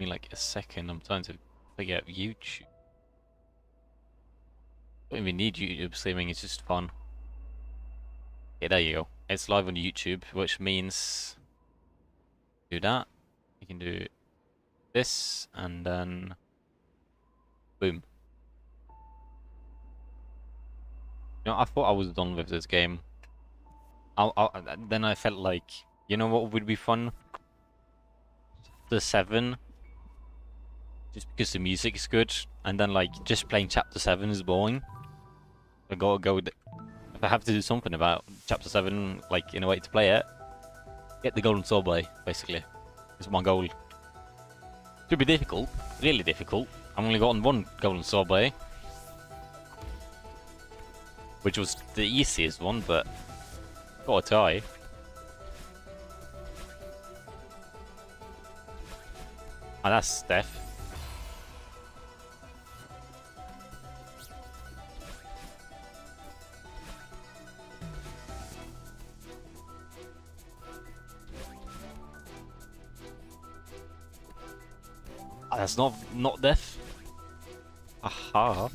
me like a second. I'm trying to figure out YouTube. Don't even need YouTube streaming. It's just fun. Yeah, there you go. It's live on YouTube, which means do that. You can do this, and then boom. You know, I thought I was done with this game. Then I felt like, you know what would be fun? The 7. Just because the music is good, and then like just playing chapter 7 is boring. I gotta go. If I have to do something about chapter 7, like in a way to play it, get the golden sword by basically. Is my goal. Should be difficult, really difficult. I've only gotten one golden sword by, which was the easiest one, but gotta try. Oh, that's Steph. Oh, that's not death. Aha.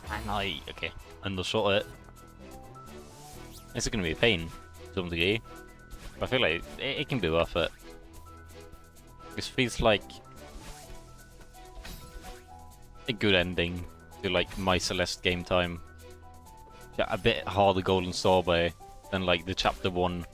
And okay, undershot it. This is gonna be a pain to some degree. But I feel like it can be worth it. This feels like a good ending to like my Celeste game time. Yeah, a bit harder golden sorbet than like the chapter 1.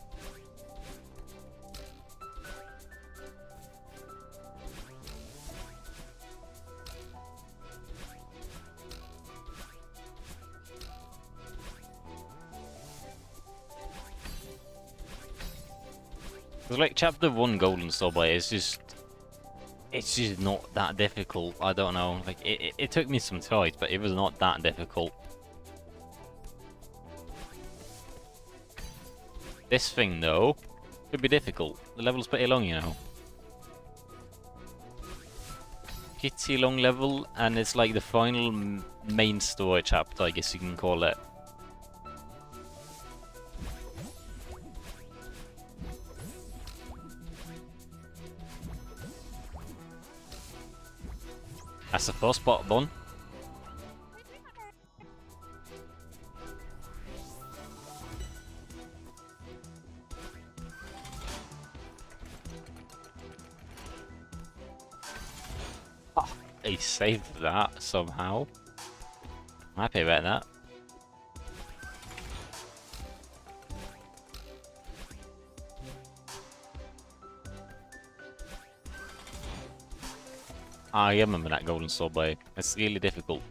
Because like chapter 1 golden sorbet is just, it's just not that difficult. I don't know, like it took me some tries, but it was not that difficult. This thing though could be difficult. The level's pretty long, you know. Pretty long level, and it's like the final main story chapter, I guess you can call it. That's the first part done. Oh, he saved that somehow. I'm happy about that. I remember that golden sorbet. It's really difficult.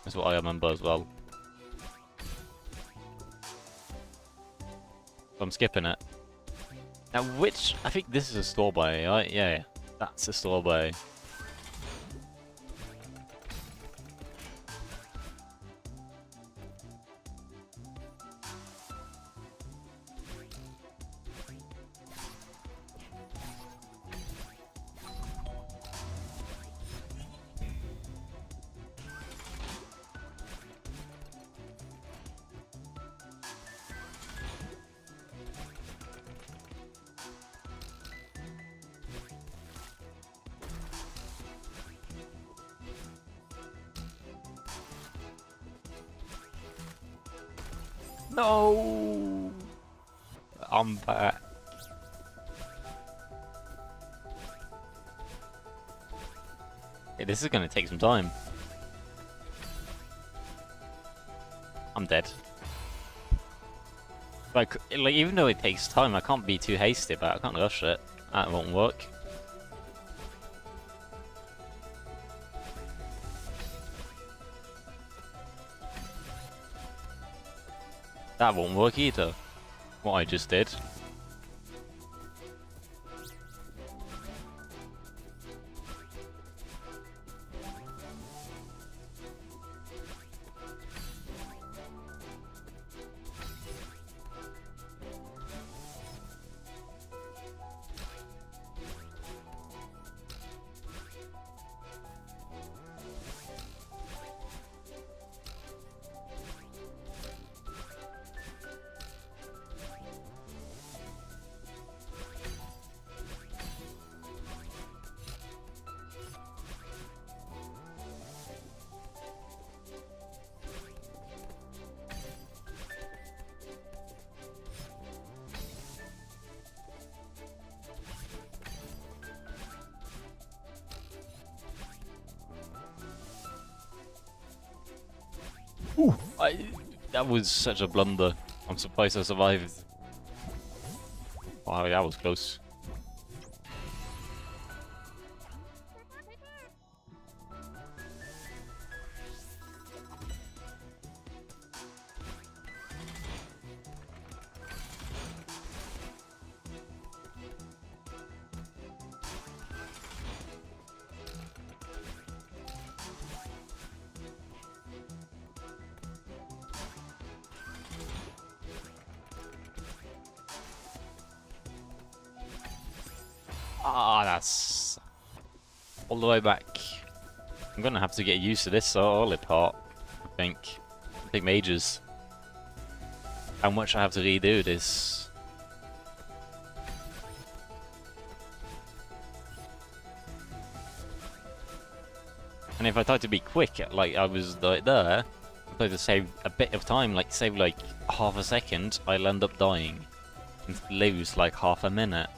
That's what I remember as well. So I'm skipping it. Now which, I think this is a sorbet, right? Yeah, that's a sorbet. No! I'm back. Yeah, this is gonna take some time. I'm dead. Like, even though it takes time, I can't be too hasty about it. I can't rush it. That won't work. That won't work either. What I just did. Ooh, that was such a blunder. I'm surprised I survived. Wow, that was close. Ah, that's all the way back. I'm gonna have to get used to this solid part, I think. It'll take me ages. How much I have to redo this. And if I tried to be quick, like I was like there, I tried to save a bit of time, like save like half a second, I'll end up dying. And lose like half a minute.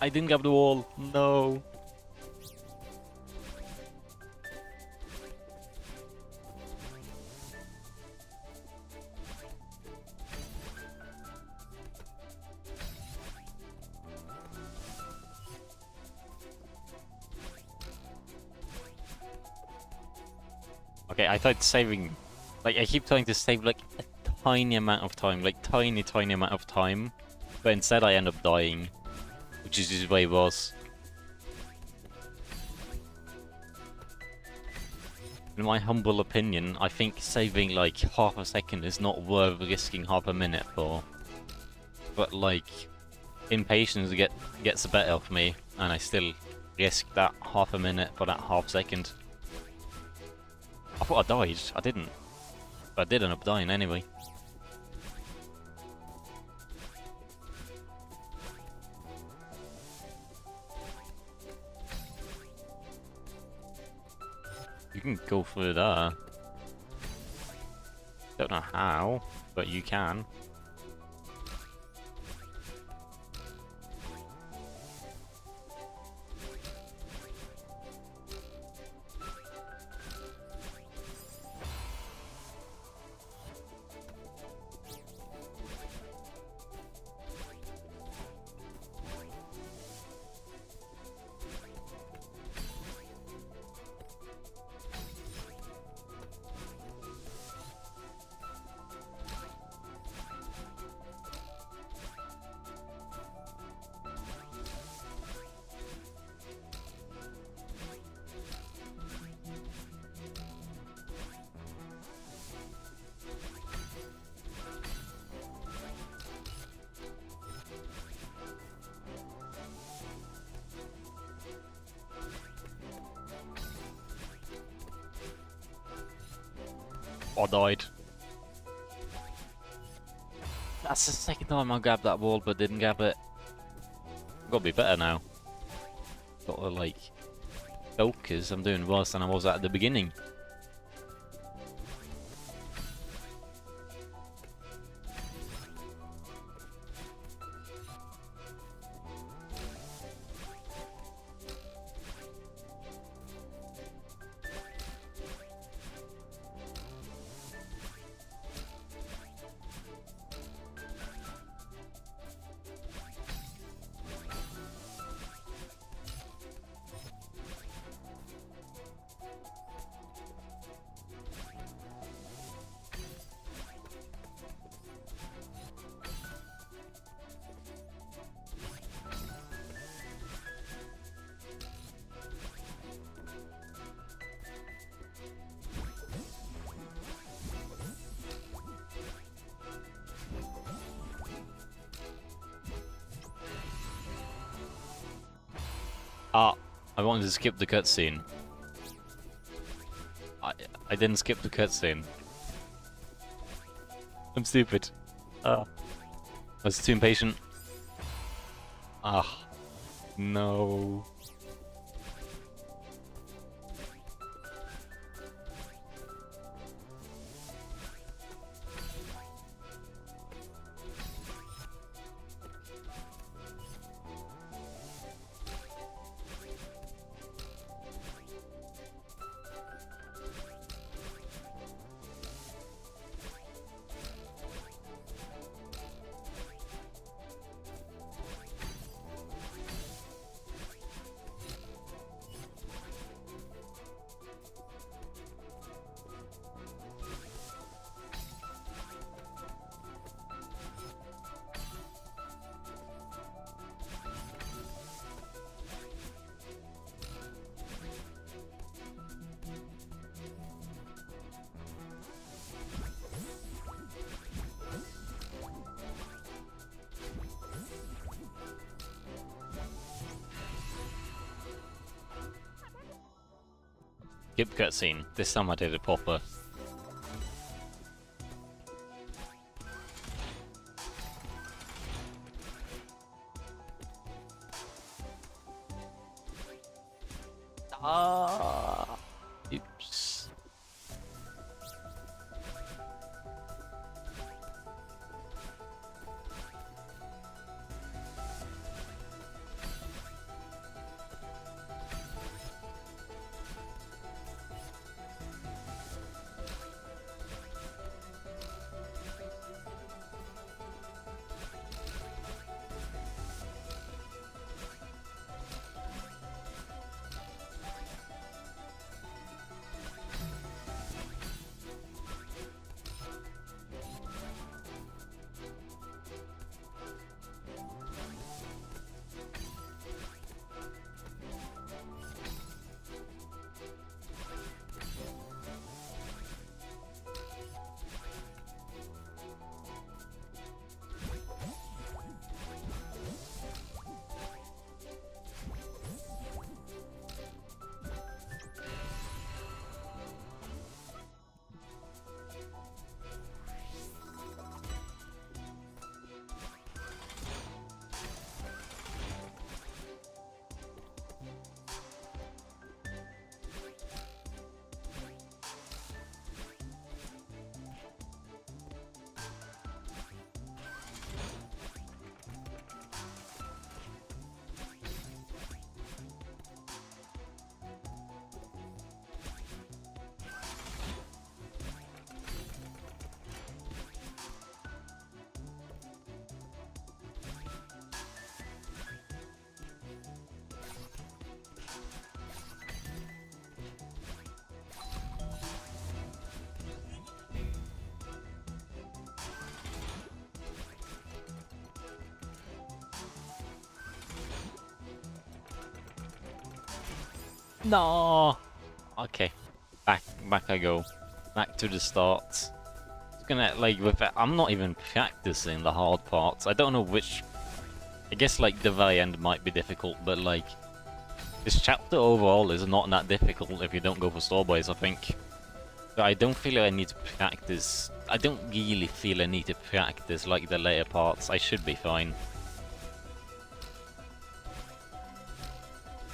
I didn't grab the wall. No. Okay, I tried saving, like I keep trying to save like a tiny amount of time, like tiny amount of time, but instead I end up dying, which is just way worse. In my humble opinion, I think saving like half a second is not worth risking half a minute for. But like, impatience gets the better of me, and I still risk that half a minute for that half second. I thought I died. I didn't. But I did end up dying anyway. You can go through there. Don't know how, but you can. I died. That's the second time I grabbed that ball but didn't grab it. Gotta be better now. Gotta like focus. I'm doing worse than I was at the beginning. Ah, I wanted to skip the cutscene. I didn't skip the cutscene. I'm stupid. I was too impatient. Ah, no. Skip cutscene. This time I did it proper. Ah. Oops. No. Okay. Back I go. Back to the start. It's gonna like with it, I'm not even practicing the hard parts. I don't know which. I guess like the very end might be difficult, but like this chapter overall is not that difficult if you don't go for Strawberries, I think. But I don't feel like I need to practice. I don't really feel I need to practice like the later parts. I should be fine.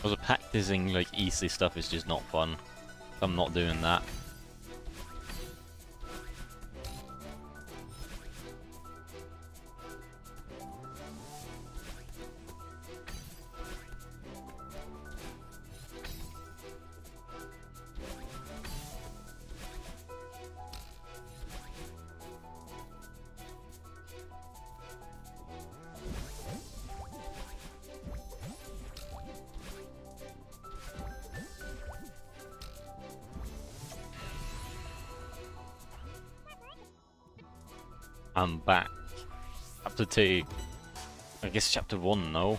Also, practicing like easy stuff is just not fun. I'm not doing that. I'm back. Chapter 2. I guess chapter 1, no?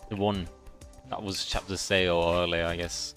Chapter 1. That was chapter sale earlier, I guess.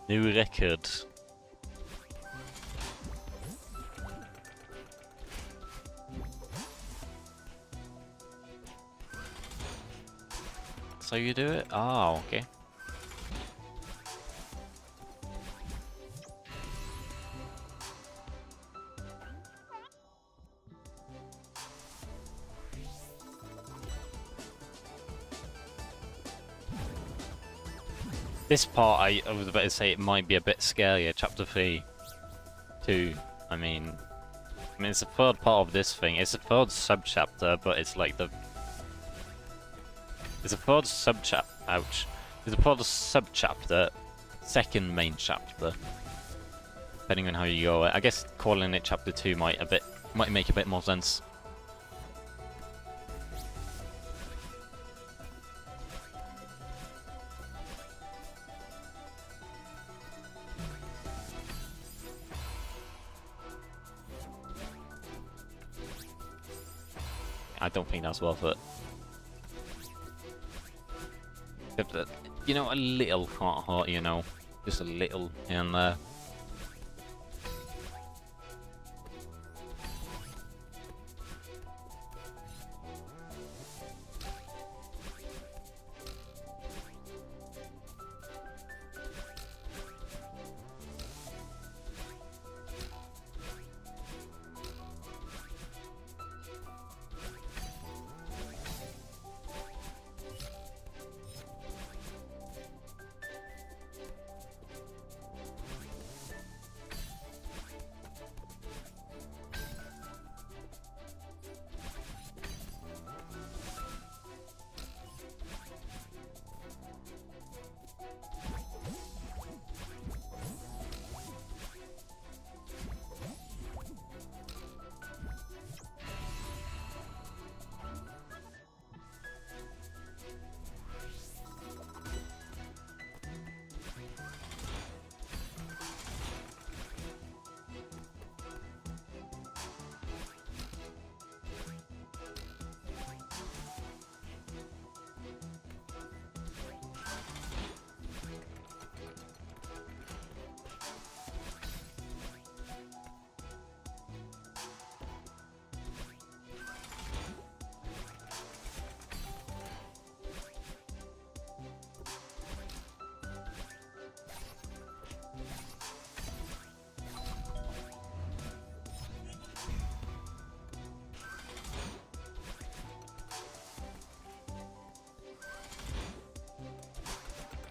New record. So you do it? Oh, okay. This part, I was about to say it might be a bit scarier, chapter 3. 2, I mean, it's the third part of this thing. It's the third sub-chapter, but it's like the... It's the third sub-chapter, ouch. It's the third sub-chapter, second main chapter. Depending on how you go. I guess calling it chapter 2 might make a bit more sense. I don't think that's worth it. Except that, you know, a little heart, you know. Just a little in there.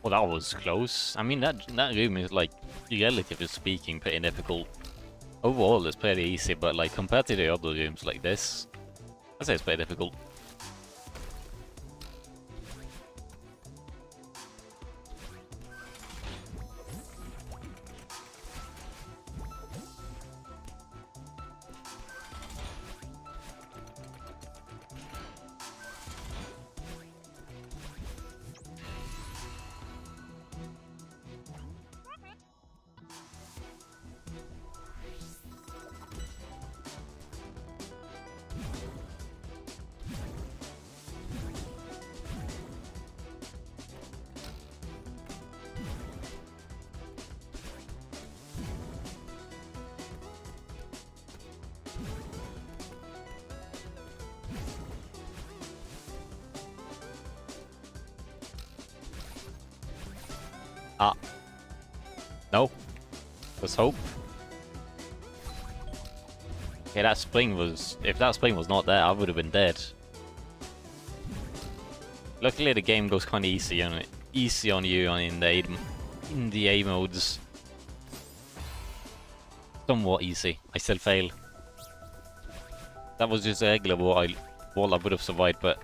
Well, that was close. I mean, that room is, like, relatively speaking, pretty difficult. Overall, it's pretty easy, but, like, compared to the other rooms like this, I'd say it's pretty difficult. Ah. No. Let's hope. Okay, that spring was... If that spring was not there, I would have been dead. Luckily, the game goes kind of easy on it. Easy on you in the A modes. Somewhat easy. I still fail. That was just a regular wall I would have survived, but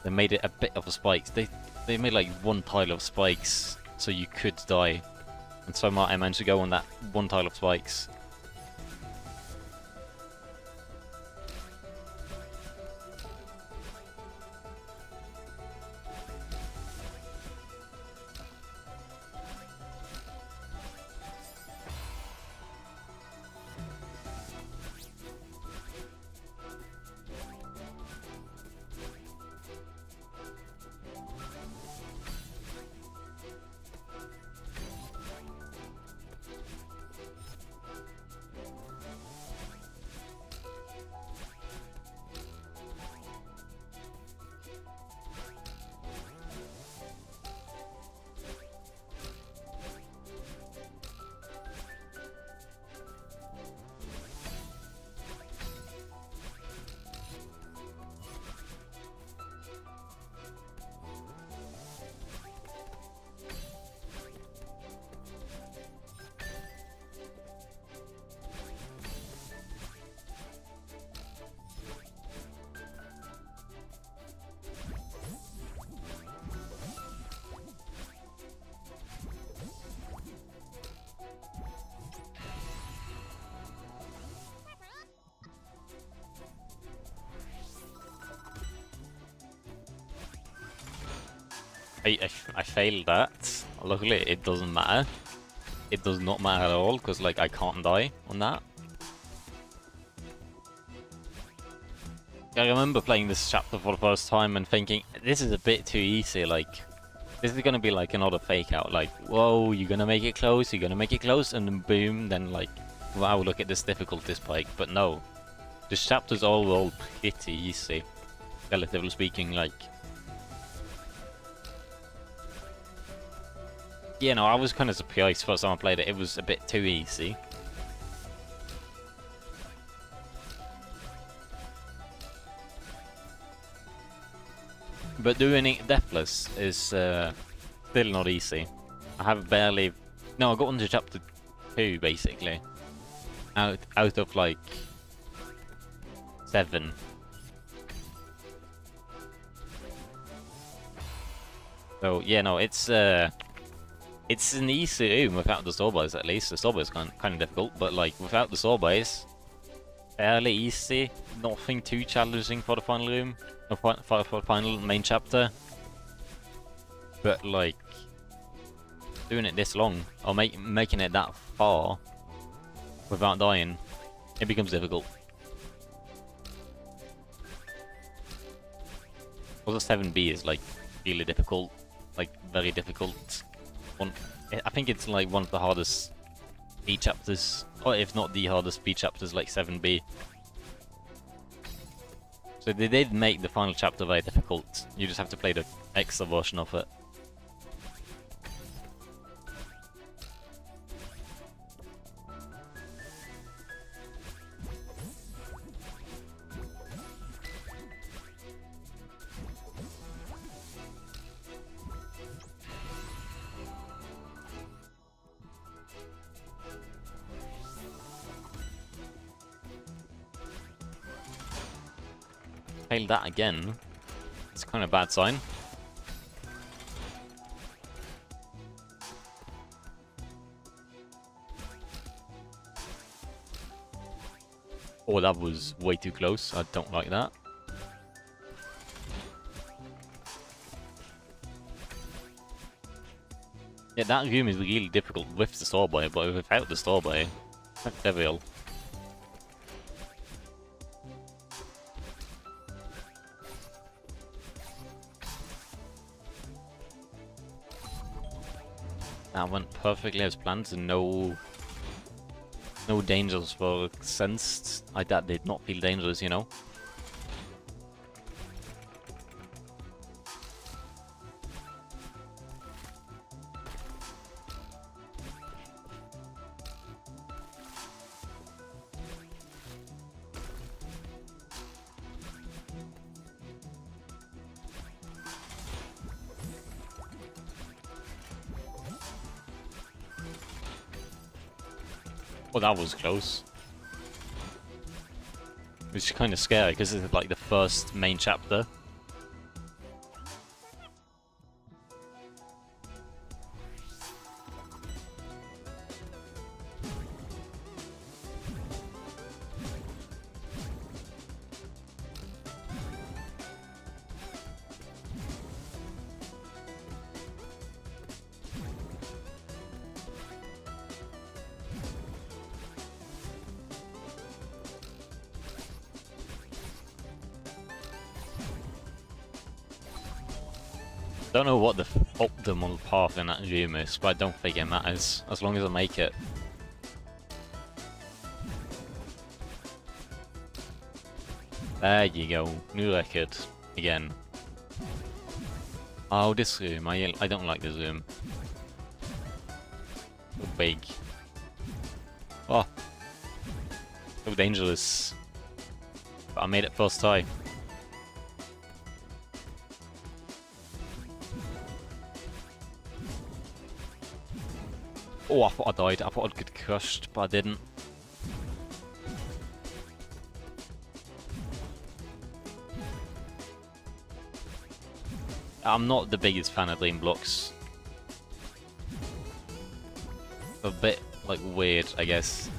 they made it a bit of a spike. They made like one tile of spikes, so you could die. And so I managed to go on that one tile of spikes. I failed that. Luckily, it doesn't matter. It does not matter at all, because like I can't die on that. I remember playing this chapter for the first time and thinking, this is a bit too easy, like, this is gonna be like another fake out, like, whoa, you're gonna make it close, you're gonna make it close, and then boom, then like, wow, look at this difficulty spike. But no, this chapter's all pretty easy, relatively speaking, like. Yeah, no, I was kind of surprised first time I played it, it was a bit too easy. But doing it deathless is still not easy. I have barely... No, I got into chapter 2, basically. Out of, like, 7. So, yeah, no, it's an easy room without the strawberries, at least. The strawberries kind of difficult, but, like, without the strawberries, fairly easy. Nothing too challenging for the final room. For the final main chapter. But, like, doing it this long, or making it that far without dying, it becomes difficult. Also, 7B is, like, really difficult. Like, very difficult. I think it's, like, one of the hardest B chapters, or if not the hardest B chapters, like 7B. So they did make the final chapter very difficult. You just have to play the extra version of it. failed that again. It's kind of a bad sign. Oh, that was way too close. I don't like that. Yeah, that room is really difficult with the Starboy, but without the Starboy, that's trivial. That went perfectly as planned, and no dangers were sensed. That did not feel dangerous, you know. Oh, that was close. Which is kind of scary because it's like the first main chapter. Don't know what the optimal path in that room is, but I don't think it matters, as long as I make it. There you go, new record, again. Oh, this room, I don't like this room. So big. Oh. So dangerous. But I made it first try. Oh, I thought I died. I thought I'd get crushed, but I didn't. I'm not the biggest fan of lane blocks. A bit, like, weird, I guess.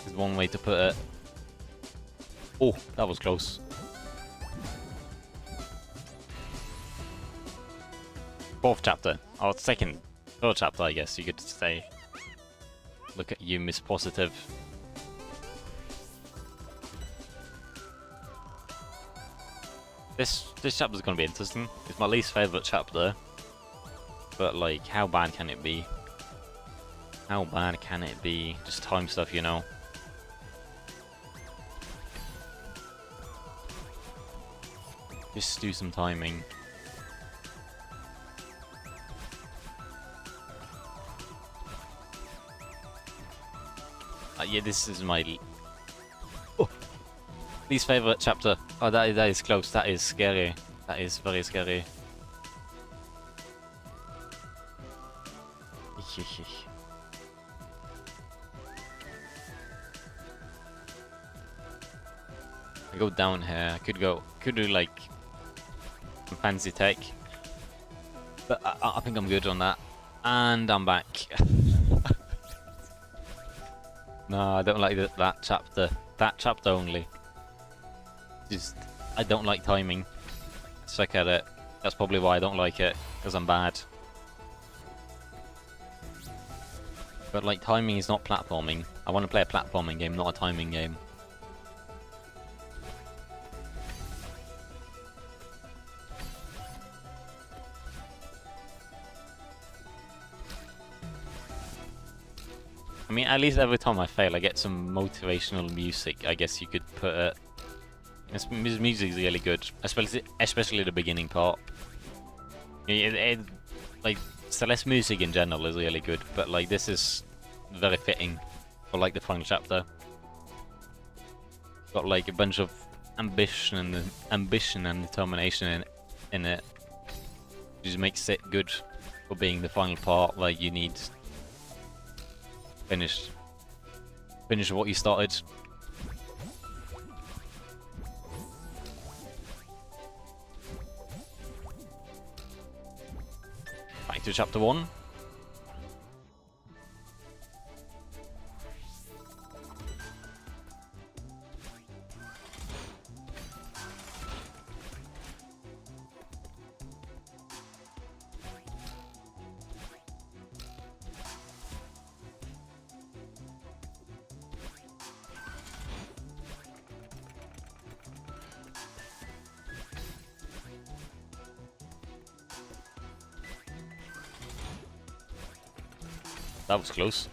Is one way to put it. Oh, that was close. Fourth chapter. Oh, second. Third chapter, I guess you could say. Look at you, Miss Positive. This chapter's gonna be interesting. It's my least favorite chapter, but like, how bad can it be? How bad can it be? Just time stuff, you know. Just do some timing. Yeah, this is my least favorite chapter. Oh, that is close. That is scary. That is very scary. I go down here. I could do like some fancy tech, but I think I'm good on that. And I'm back. No, I don't like that chapter. That chapter only. Just, I don't like timing. Suck at it. That's probably why I don't like it, because I'm bad. But like, timing is not platforming. I want to play a platforming game, not a timing game. I mean, at least every time I fail, I get some motivational music, I guess you could put it. This music is really good, especially the beginning part. Like, Celeste music in general is really good, but like, this is very fitting for like the final chapter. Got like a bunch of ambition and determination in it. Just makes it good for being the final part. Like, you need finish what you started. Back to chapter 1. That was close.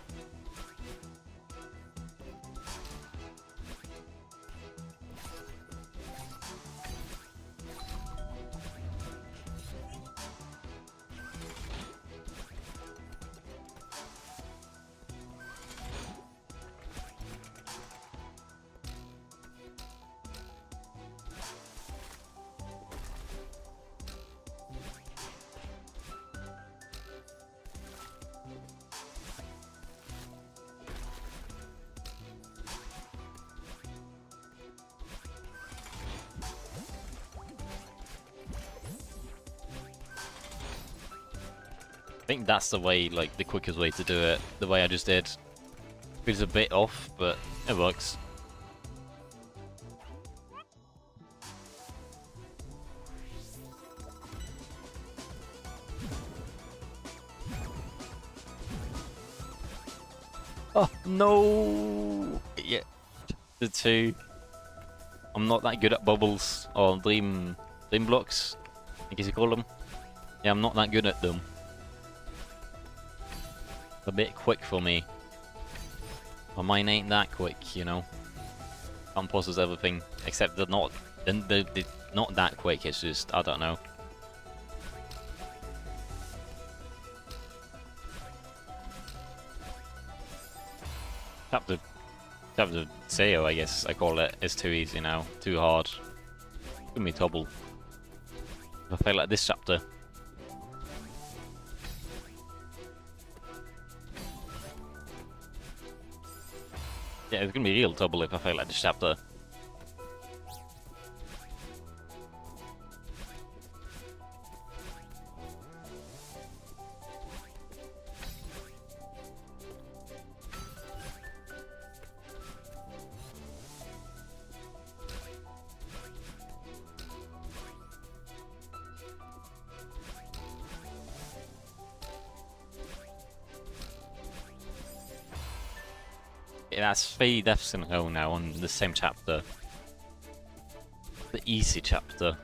I think that's the way, like, the quickest way to do it. The way I just did. Feels a bit off, but it works. Oh, no! Yeah. The 2. I'm not that good at bubbles, or dream blocks, I guess you call them. Yeah, I'm not that good at them. A bit quick for me. My mind ain't that quick, you know. Can't process everything, except they're not not that quick. It's just, I don't know. Chapter SEO, I guess I call it, is too easy now, too hard. Give me trouble. If I fail at this chapter. Yeah, it's gonna be real trouble if I fail at this chapter. Yeah, that's 3 deaths in a row now on the same chapter. The easy chapter.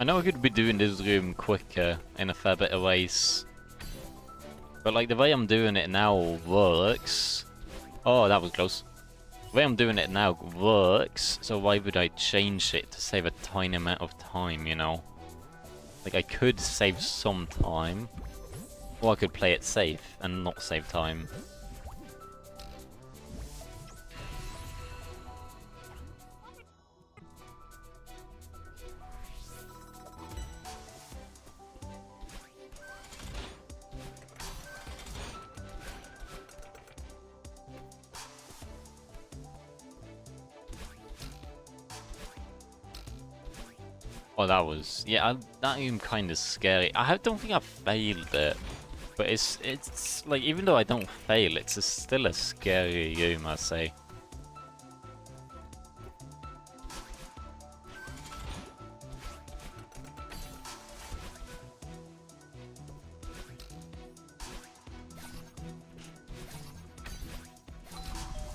I know I could be doing this room quicker in a fair bit of ways. But like the way I'm doing it now works. Oh, that was close. The way I'm doing it now works, so why would I change it to save a tiny amount of time, you know? Like I could save some time, or I could play it safe and not save time. Oh, that was... yeah, that room kind of scary. I don't think I failed it. But it's like, even though I don't fail, it's still a scary room, I'd say.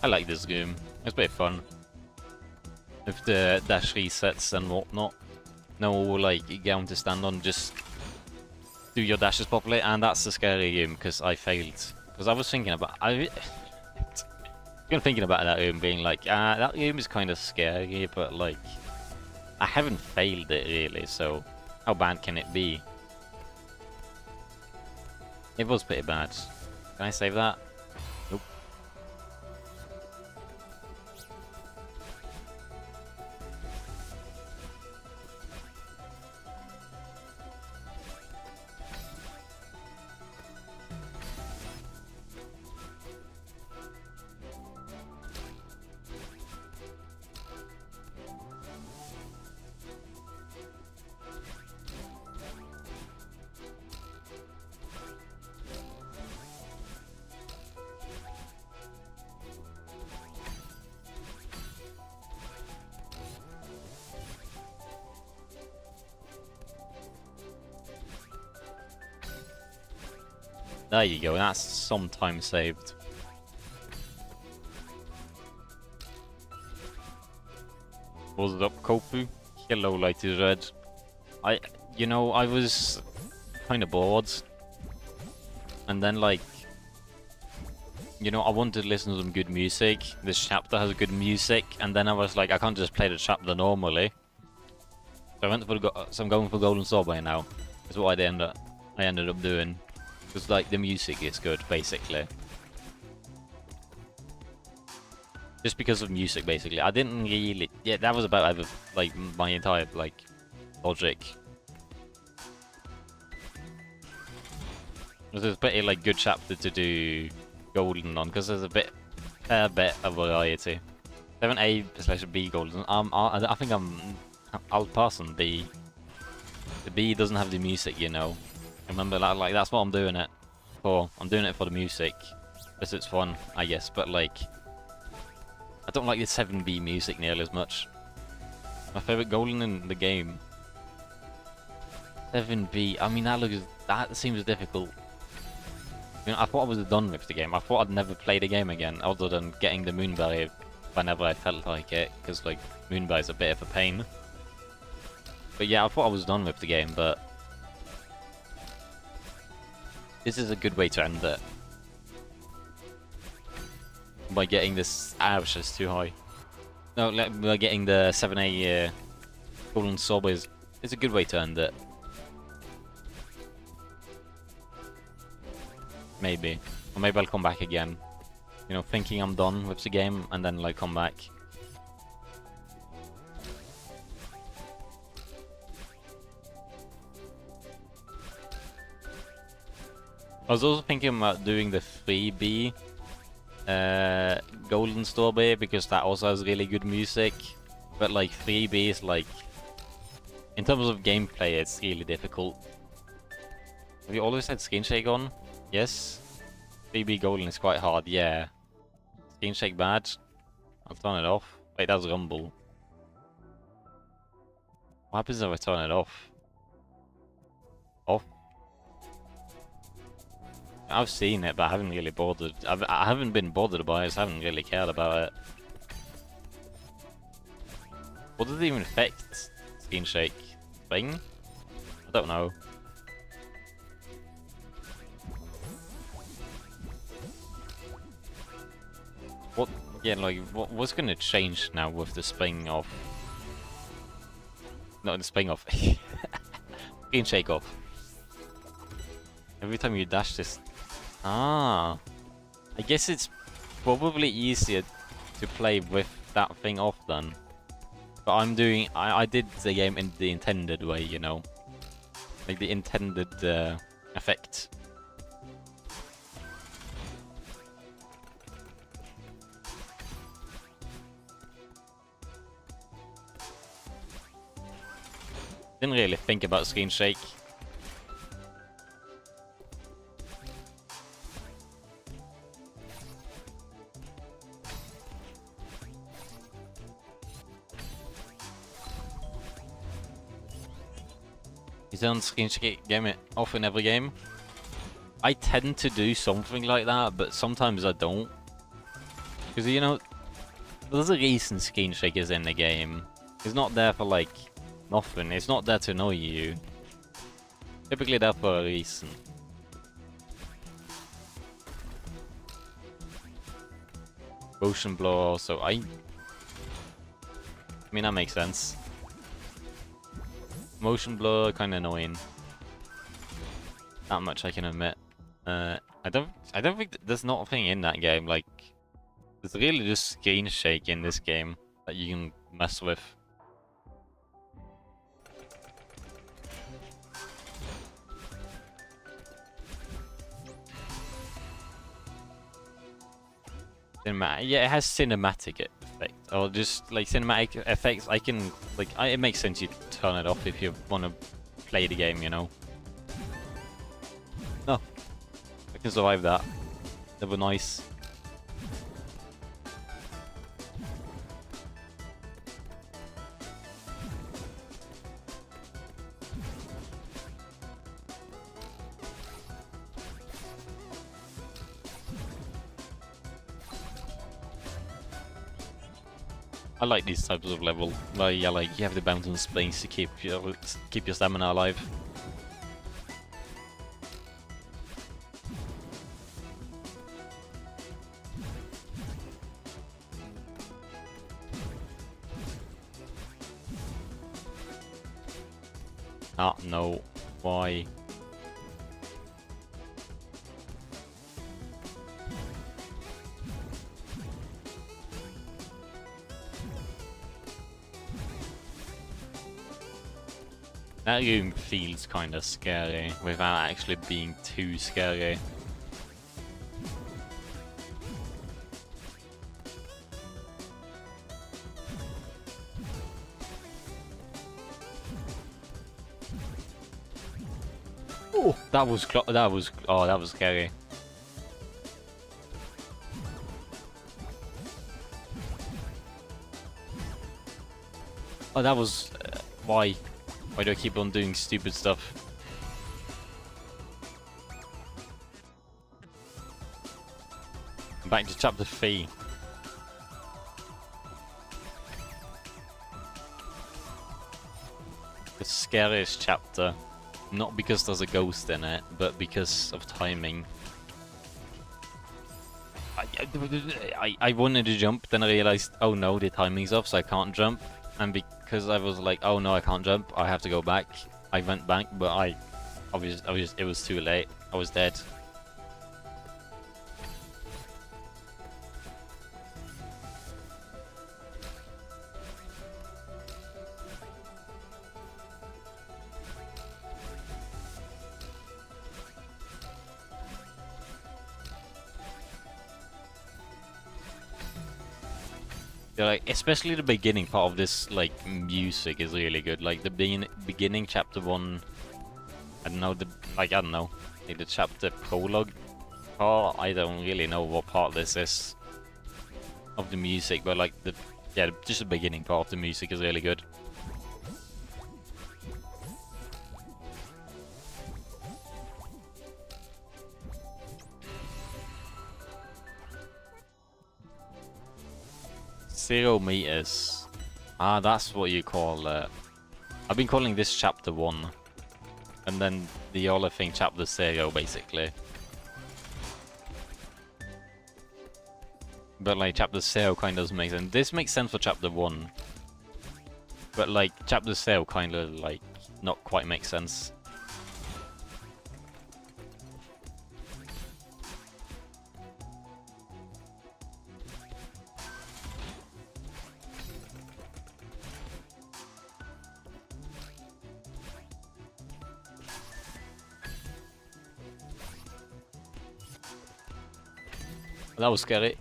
I like this room. It's pretty fun. With the dash resets and whatnot. No, like, ground to stand on, just do your dashes properly, and that's the scary room, because I failed. Because I was thinking about... I've been thinking about that room, being like, that room is kind of scary, but, like, I haven't failed it, really, so how bad can it be? It was pretty bad. Can I save that? Nope. There you go, that's some time saved. What's up, Kopu? Hello, light is red. I was kind of bored. And then, like, I wanted to listen to some good music. This chapter has good music. And then I was like, I can't just play the chapter normally. So I went for so I'm going for Golden Sorbet now. That's what I ended up doing. Because, like, the music is good, basically. Just because of music, basically. I didn't really... Yeah, that was about, like, my entire, like, logic. This is a pretty, like, good chapter to do Golden on, because there's a bit of variety. 7A/B Golden. I think I'll pass on B. The B doesn't have the music, you know. Remember, like that's what I'm doing it for. I'm doing it for the music. Because it's fun, I guess. But, like, I don't like the 7B music nearly as much. My favorite Golden in the game. 7B. I mean, that seems difficult. I thought I was done with the game. I thought I'd never play the game again, other than getting the Moonberry whenever I felt like it, because, like, Moonberry's a bit of a pain. But yeah, I thought I was done with the game, but this is a good way to end it. By getting this... Ouch, that's too high. No, by getting the 7A Golden Sorbet is a good way to end it. Maybe. Or maybe I'll come back again. Thinking I'm done with the game, and then, like, come back. I was also thinking about doing the 3B Golden Sorbet, because that also has really good music. But, like, 3B is, like... In terms of gameplay, it's really difficult. Have you always had Skin Shake on? Yes. 3B Golden is quite hard, yeah. Skin Shake bad? I'll turn it off. Wait, that's Rumble. What happens if I turn it off? Off? I've seen it, but I haven't really bothered. I haven't been bothered by it, so I haven't really cared about it. What does it even affect? Skin Shake? Thing? I don't know. What? Yeah, like, what's gonna change now with the spring off? Not the spring off. Skin Shake off. Every time you dash this... Ah. I guess it's probably easier to play with that thing off then. But I did the game in the intended way, you know. Like the intended effect. Didn't really think about Skin Shake. You don't Skin Shake game it off in every game. I tend to do something like that, but sometimes I don't. Because, you know, there's a reason Skin Shake is in the game. It's not there for, like, nothing. It's not there to annoy you. Typically there for a reason. Ocean Blow also. I mean, that makes sense. Motion Blur, kind of annoying. That much I can admit. I don't think there's not a thing in that game. Like, there's really just screen shake in this game that you can mess with. Yeah, it has cinematic effect, or just like cinematic effects. I can like, it makes sense you turn it off if you want to play the game, you know. No, I can survive that. That was nice. I like these types of level where yeah, like you have to bounce on springs to keep your stamina alive. Ah, no. Why? That room feels kinda scary without actually being too scary. Oh, that was scary. Oh, that was why? Why do I keep on doing stupid stuff? Back to chapter 3. The scariest chapter. Not because there's a ghost in it, but because of timing. I wanted to jump, then I realized, oh no, the timing's off, so I can't jump. And because I was like, oh no, I can't jump, I have to go back. I went back, but it was too late. I was dead. Yeah, like, especially the beginning part of this, like, music is really good. Like, the beginning chapter 1, I don't know, I don't know, like the chapter prologue part, I don't really know what part this is of the music, but like, yeah, just the beginning part of the music is really good. Zero meters. Ah, that's what you call it. I've been calling this chapter 1. And then the other thing chapter 0, basically. But like, chapter 0 kind of doesn't make sense. This makes sense for chapter 1. But like, chapter 0 kind of like, not quite makes sense. That was scary.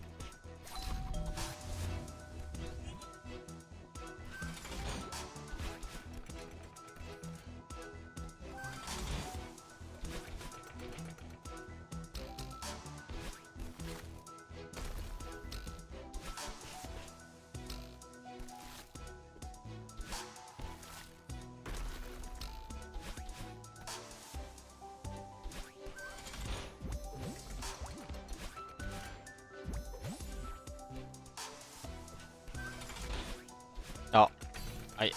Oh,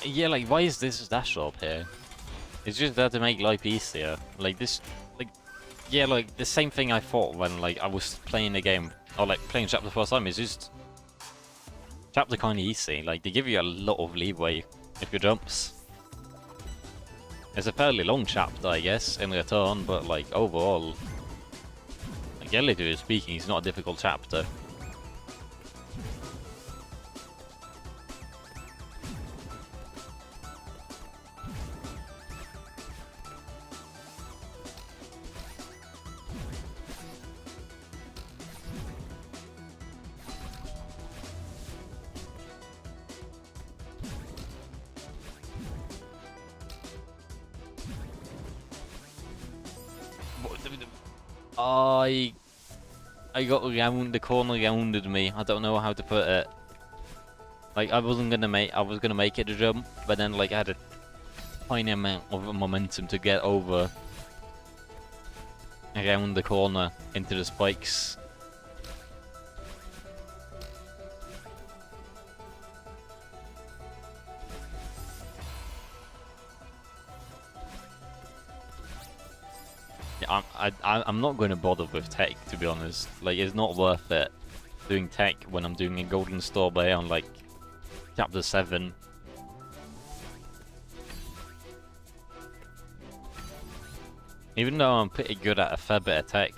yeah, like, why is this dash up here? It's just there to make life easier. Like, this, like, yeah, like, the same thing I thought when, like, I was playing the game, or, like, playing chapter the first time, is just, chapter kinda easy. Like, they give you a lot of leeway if you jumps. It's a fairly long chapter, I guess, in return, but, like, overall, relatively speaking, it's not a difficult chapter. I got round, the corner rounded me. I don't know how to put it. Like I was gonna make it a jump, but then like I had a tiny amount of momentum to get over around the corner into the spikes. Yeah, I'm not going to bother with tech, to be honest. Like, it's not worth it doing tech when I'm doing a golden store bay on like chapter 7. Even though I'm pretty good at a fair bit of tech,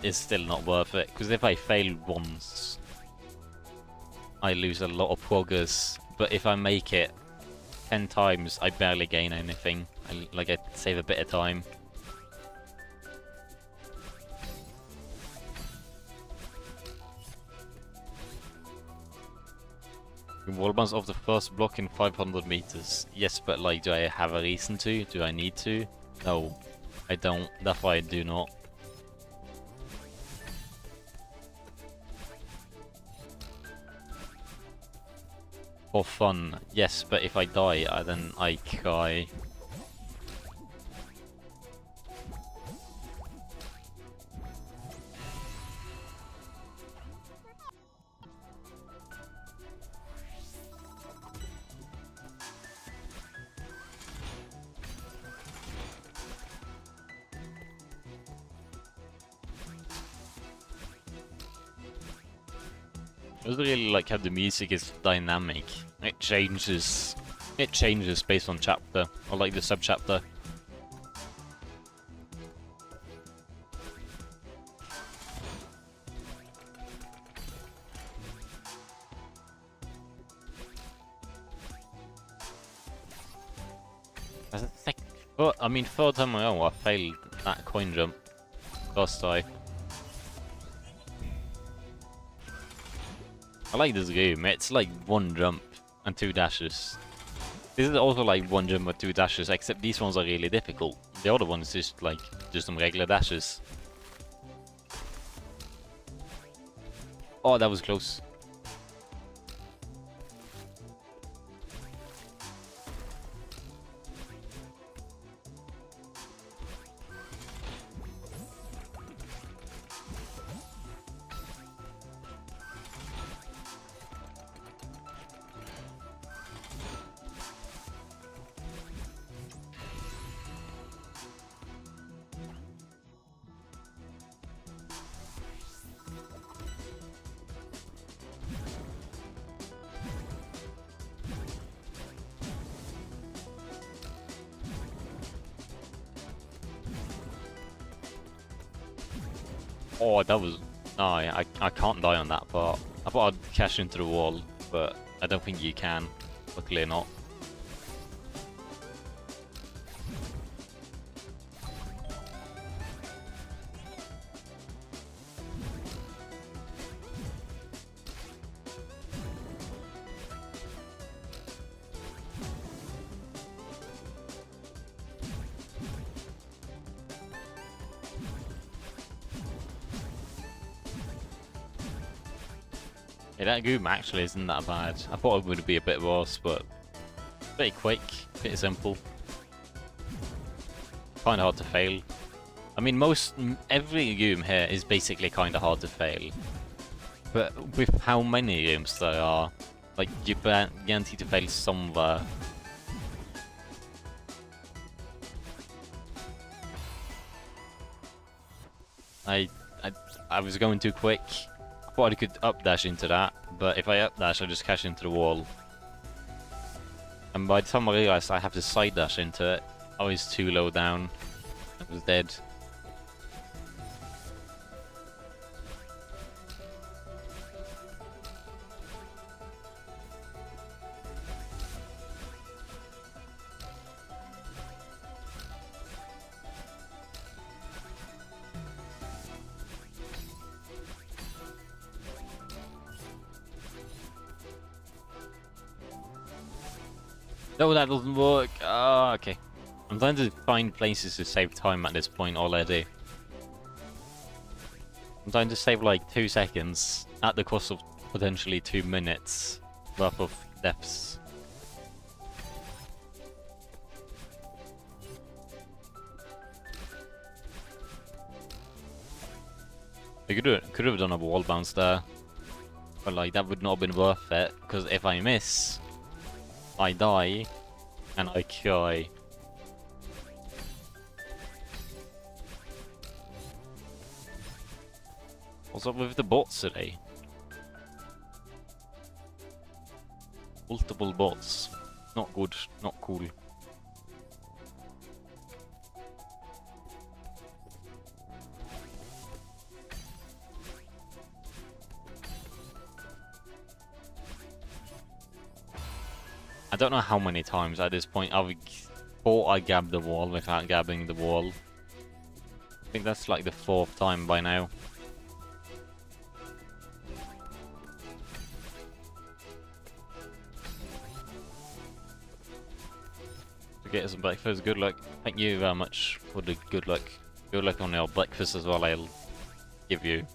it's still not worth it. Because if I fail once, I lose a lot of progress. But if I make it 10 times, I barely gain anything. I save a bit of time. Wall bounce off the first block in 500 meters. Yes, but like, do I have a reason to? Do I need to? No, I don't. That's why I do not. For fun, yes, but if I die, then I cry. I just really like how the music is dynamic. It changes based on chapter, or like the sub-chapter. Well, I mean, third time in a row I failed that coin jump. First try. I like this game. It's like one jump and 2 dashes. This is also like one jump and 2 dashes, except these ones are really difficult. The other one is just like some regular dashes. Oh, that was close. Oh, that was... No, I can't die on that part. I thought I'd cash into the wall, but I don't think you can. Luckily not. Yeah, that goom actually isn't that bad. I thought it would be a bit worse, but pretty quick, pretty simple. Kinda hard to fail. I mean, every goom here is basically kinda hard to fail. But with how many gooms there are, like, you're guaranteed to fail somewhere. I was going too quick. I thought I could updash into that, but if I updash, I just cash into the wall. And by the time I realized I have to side dash into it, I was too low down. I was dead. No, that doesn't work. Ah, okay. I'm trying to find places to save time at this point already. I'm trying to save like 2 seconds at the cost of potentially 2 minutes worth of deaths. I could have done a wall bounce there, but like that would not have been worth it, because if I miss, I die, and I cry. What's up with the bots today? Multiple bots. Not good, not cool. I don't know how many times at this point I've thought I gabbed the wall without gabbing the wall. I think that's like the 4th time by now. To get some breakfast, good luck. Thank you very much for the good luck. Good luck on your breakfast as well, I'll give you.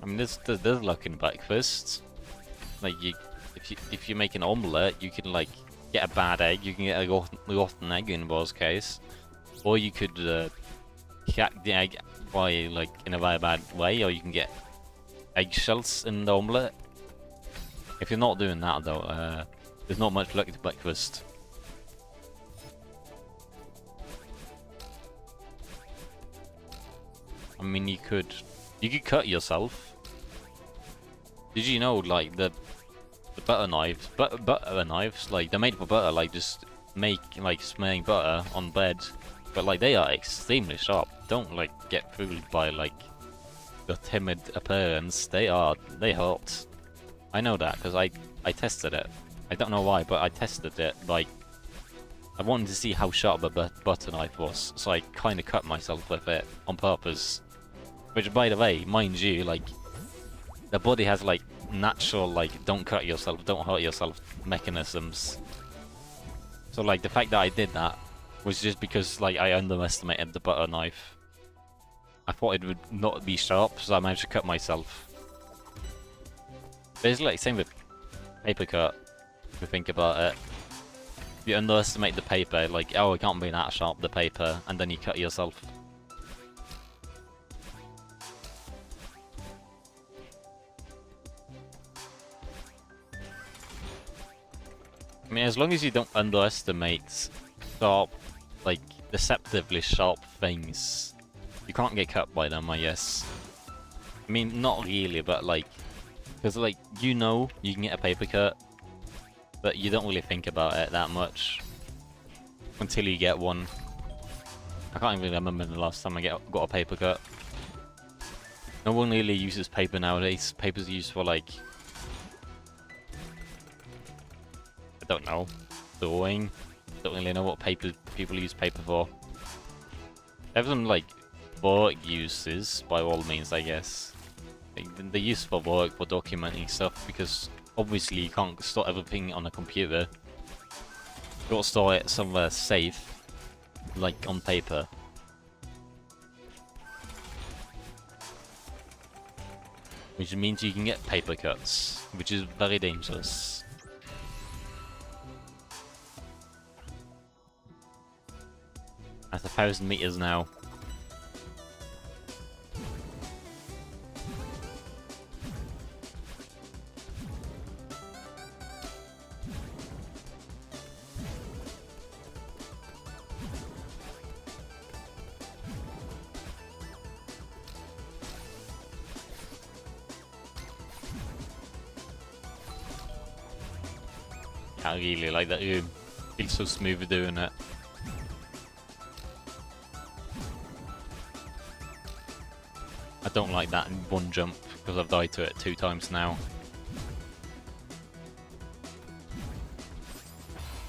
I mean, there's luck in breakfast. Like if you make an omelette, you can like get a bad egg. You can get a rotten egg in worst case, or you could crack the egg by like in a very bad way, or you can get eggshells in the omelette. If you're not doing that though, there's not much luck to breakfast. I mean, you could cut yourself. Did you know, like, the butter knives, butter knives, like, they're made for butter, like, just make, like, smearing butter on bread, but, like, they are extremely sharp. Don't, like, get fooled by, like, the timid appearance. They hurt. I know that, because I tested it. I don't know why, but I tested it, like, I wanted to see how sharp a butter knife was, so I kind of cut myself with it on purpose. Which, by the way, mind you, like, the body has, like, natural, like, don't cut yourself, don't hurt yourself mechanisms. So, like, the fact that I did that was just because, like, I underestimated the butter knife. I thought it would not be sharp, so I managed to cut myself. But it's, like, same with paper cut, if you think about it. If you underestimate the paper, like, oh, it can't be that sharp, the paper, and then you cut yourself. I mean, as long as you don't underestimate sharp, like, deceptively sharp things, you can't get cut by them, I guess. I mean, not really, but, like, because, like, you know you can get a paper cut, but you don't really think about it that much until you get one. I can't even remember the last time I got a paper cut. No one really uses paper nowadays. Paper's used for, like, I don't know, drawing. Don't really know what people use paper for. They have some, like, work uses, by all means, I guess. Like, they're used for work, for documenting stuff, because obviously you can't store everything on a computer. You've got to store it somewhere safe, like on paper. Which means you can get paper cuts, which is very dangerous. At 1,000 meters now. I really like that room. Feels so smooth doing it. I don't like that in one jump because I've died to it 2 times now.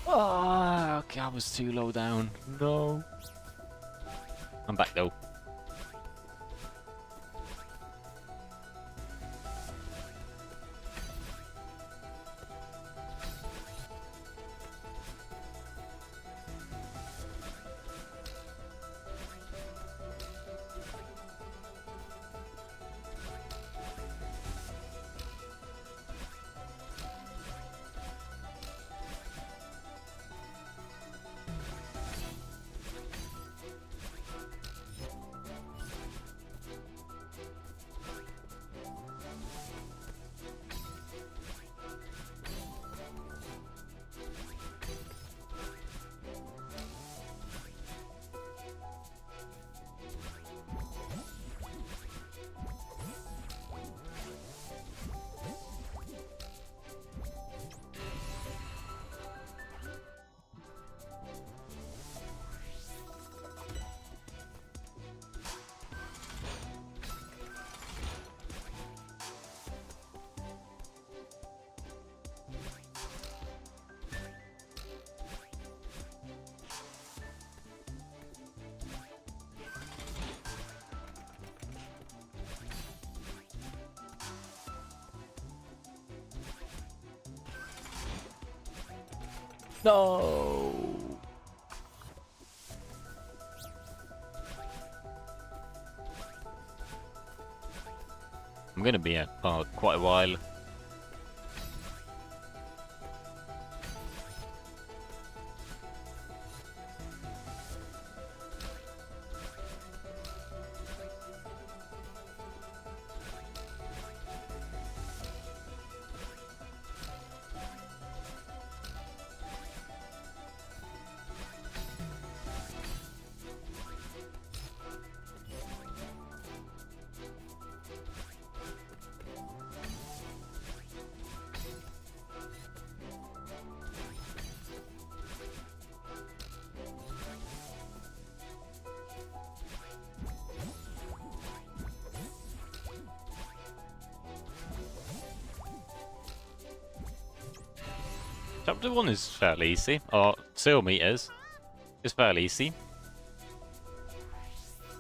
Oh, okay, I was too low down. No. I'm back though. No! I'm gonna be here for quite a while. Chapter 1 is fairly easy, or 0 meters is fairly easy.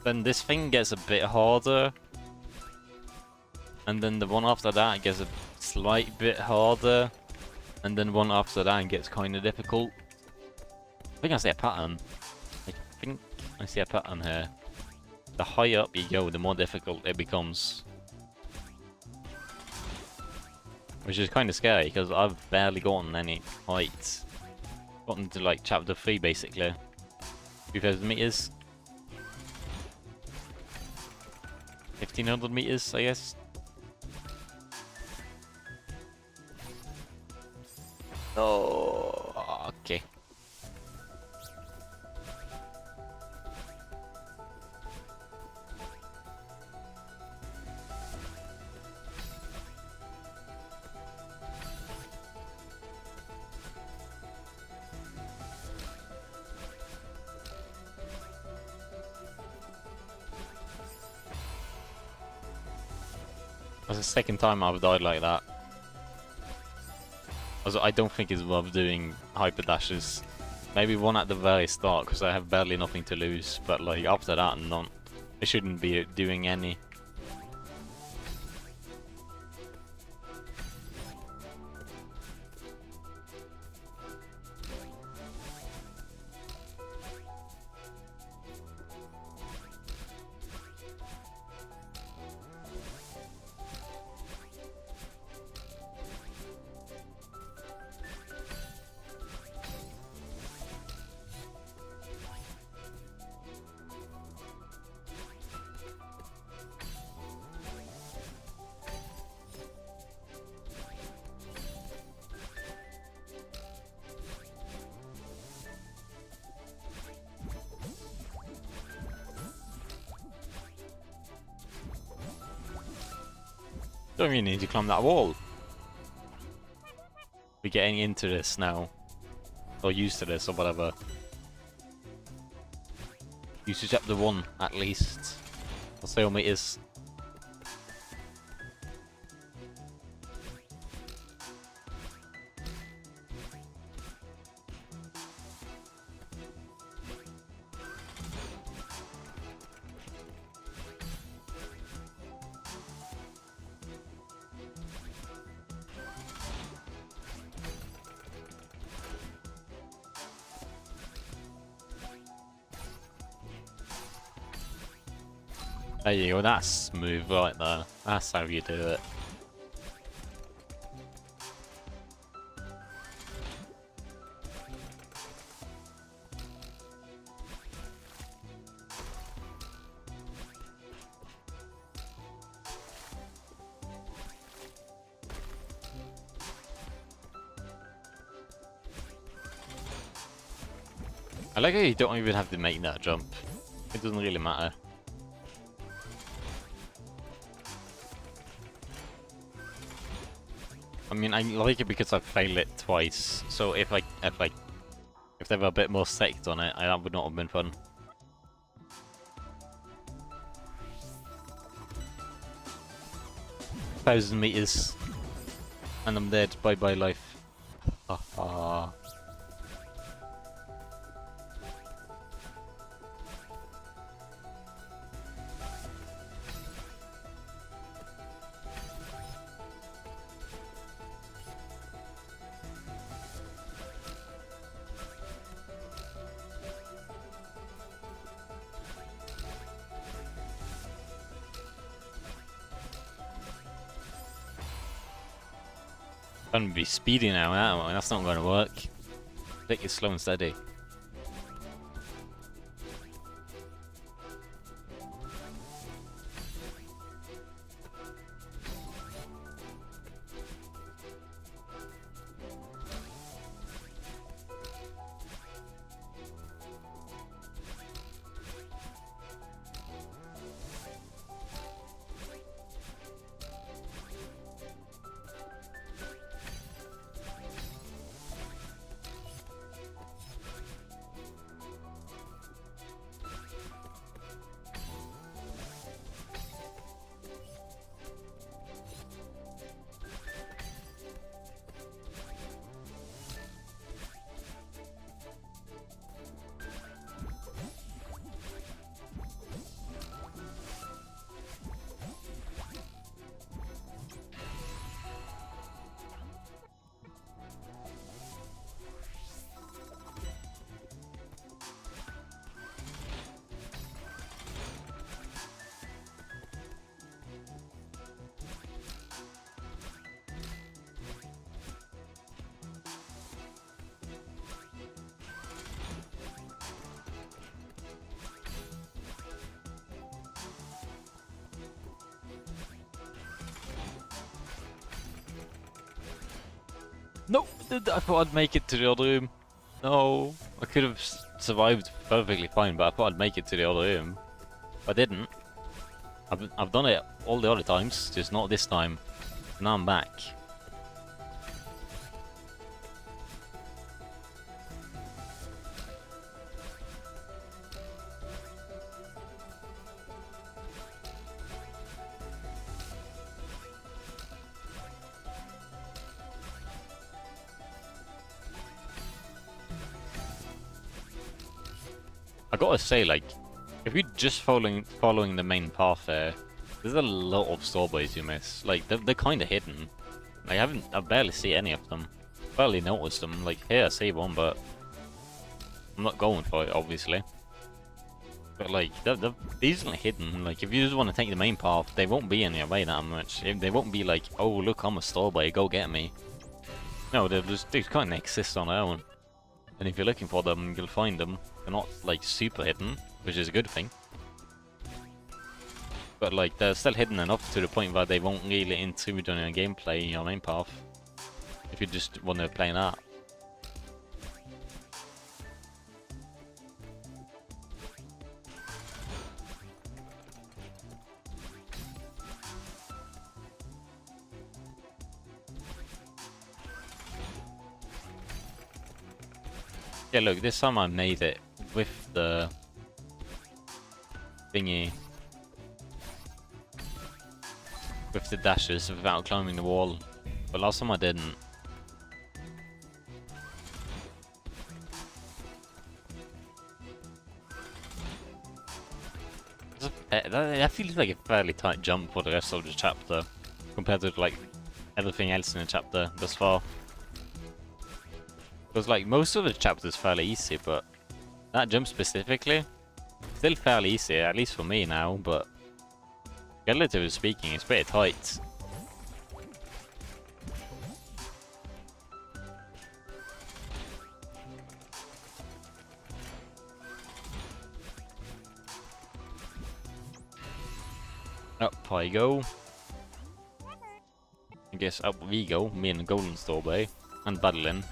Then this thing gets a bit harder, and then the one after that gets a slight bit harder, and then one after that gets kind of difficult. I think I see a pattern. I think I see a pattern here. The higher up you go, the more difficult it becomes. Which is kind of scary, because I've barely gotten any height. Gotten to like chapter 3 basically. 2,000 meters. 1,500 meters, I guess. Oh, okay. That's the second time I've died like that. Also, I don't think it's worth doing hyper dashes. Maybe one at the very start, because I have barely nothing to lose. But like after that, none. I shouldn't be doing any. Don't really need to climb that wall. We're getting into this now. Or used to this, or whatever. Used to chapter 1, at least. Or 0 meters. There you go, that's smooth right there. That's how you do it. I like how you don't even have to make that jump. It doesn't really matter. I mean, I like it because I've failed it twice. So if they were a bit more staked on it, that would not have been fun. Thousand meters, and I'm dead. Bye bye life. Haha. Gonna be speedy now, aren't we? That's not gonna work. Take it slow and steady. No, I thought I'd make it to the other room. No, I could have survived perfectly fine, but I thought I'd make it to the other room. I didn't. I've done it all the other times, just not this time. Now I'm back. I gotta say, like, if you're just following the main path there, there's a lot of strawberries you miss. Like, they're kind of hidden. I barely see any of them. Barely noticed them. Like, here I see one, but I'm not going for it, obviously. But like, they're easily hidden. Like, if you just want to take the main path, they won't be in your way that much. They won't be like, oh look, I'm a strawberry, go get me. No, they kind of exist on their own. And if you're looking for them, you'll find them. They're not, like, super hidden, which is a good thing. But, like, they're still hidden enough to the point where they won't really intrude on your gameplay in your main path. If you just want to play that. Yeah, look, this time I made it with the thingy, with the dashes without climbing the wall, but last time I didn't. That feels like a fairly tight jump for the rest of the chapter, compared to like everything else in the chapter thus far. Because like most of the chapter is fairly easy, but that jump specifically, still fairly easy, at least for me now, but relatively speaking, it's pretty tight. Up I go. I guess up we go, me and Golden Strawberry, and battling.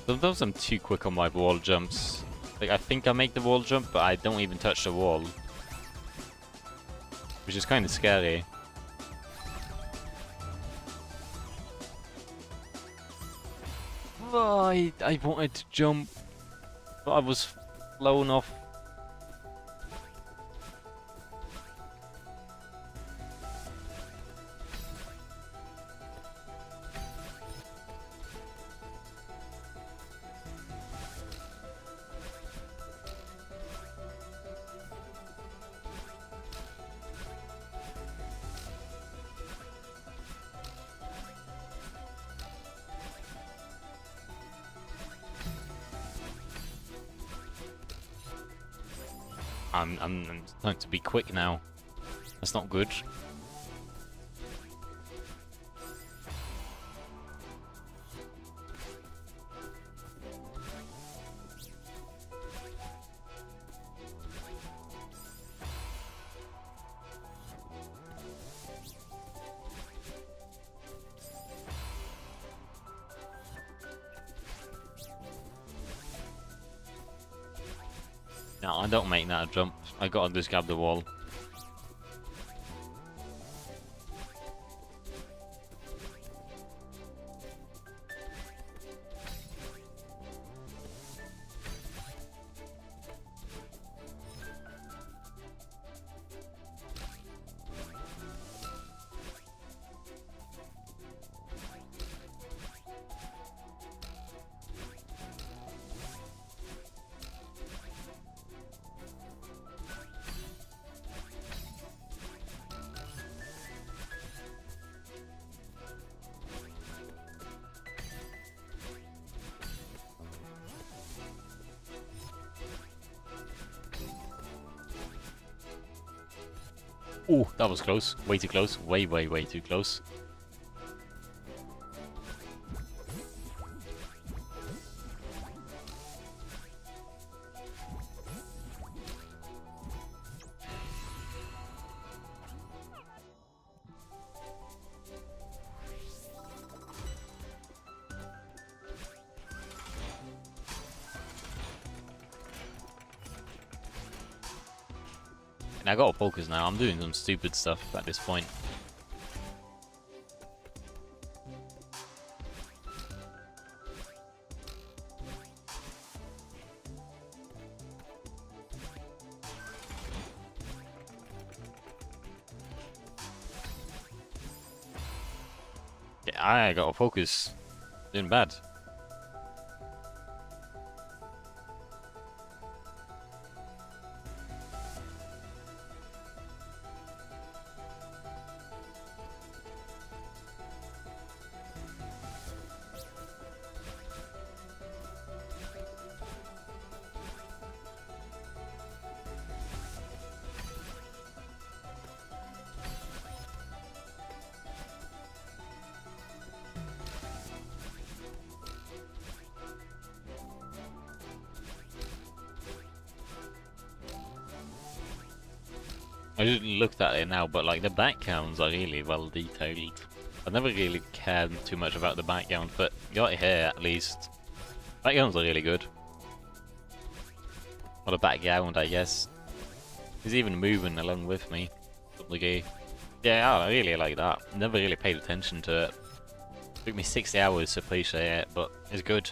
Sometimes I'm too quick on my wall jumps. Like, I think I make the wall jump, but I don't even touch the wall. Which is kind of scary. Oh, I wanted to jump, but I was flown off. I'm starting to be quick now. That's not good. No, I don't make that jump. I gotta just grab the wall. Oh, that was close. Way too close. Way, way, way too close. And I gotta focus now. I'm doing some stupid stuff at this point. Yeah, I gotta focus. Doing bad. I just looked at it now, but like the backgrounds are really well detailed. I never really cared too much about the background, but got it here at least. Backgrounds are really good. Or the background, I guess. He's even moving along with me. Yeah, I really like that. Never really paid attention to it. Took me 60 hours to appreciate it, but it's good.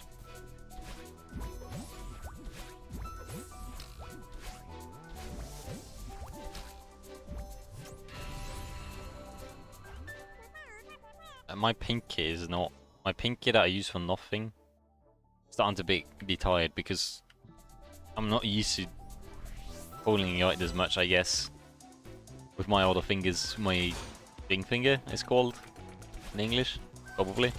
My pinky is not... My pinky that I use for nothing starting to be tired because I'm not used to holding it as much, I guess. With my other fingers, my ring finger it's called in English, probably.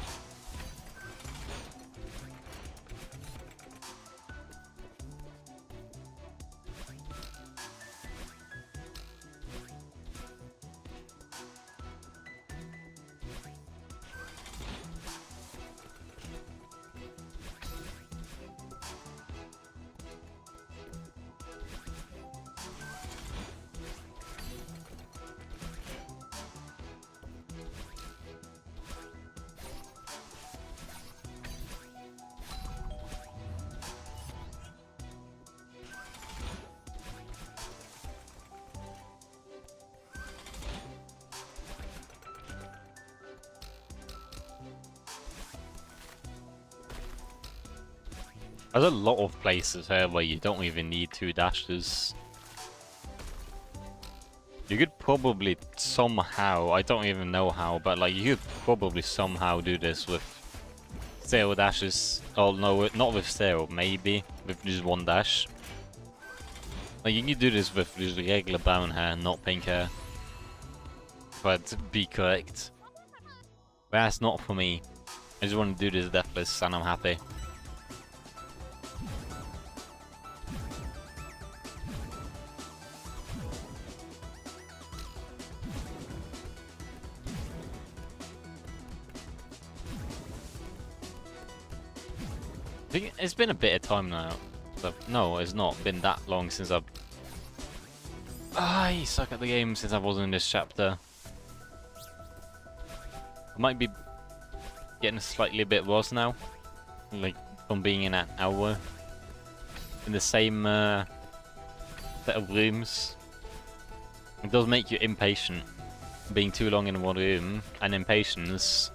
There's a lot of places here where you don't even need 2 dashes. You could probably somehow, I don't even know how, but like you could probably somehow do this with 0 dashes. Oh no, not with 0, maybe with just 1 dash. Like you can do this with just regular brown hair, not pink hair. But be correct. But that's not for me. I just want to do this deathless and I'm happy. think it's been a bit of time now. No, it's not been that long since I've... I suck at the game since I wasn't in this chapter. I might be getting slightly a bit worse now. Like, from being in an hour in the same set of rooms. It does make you impatient, being too long in one room, and impatience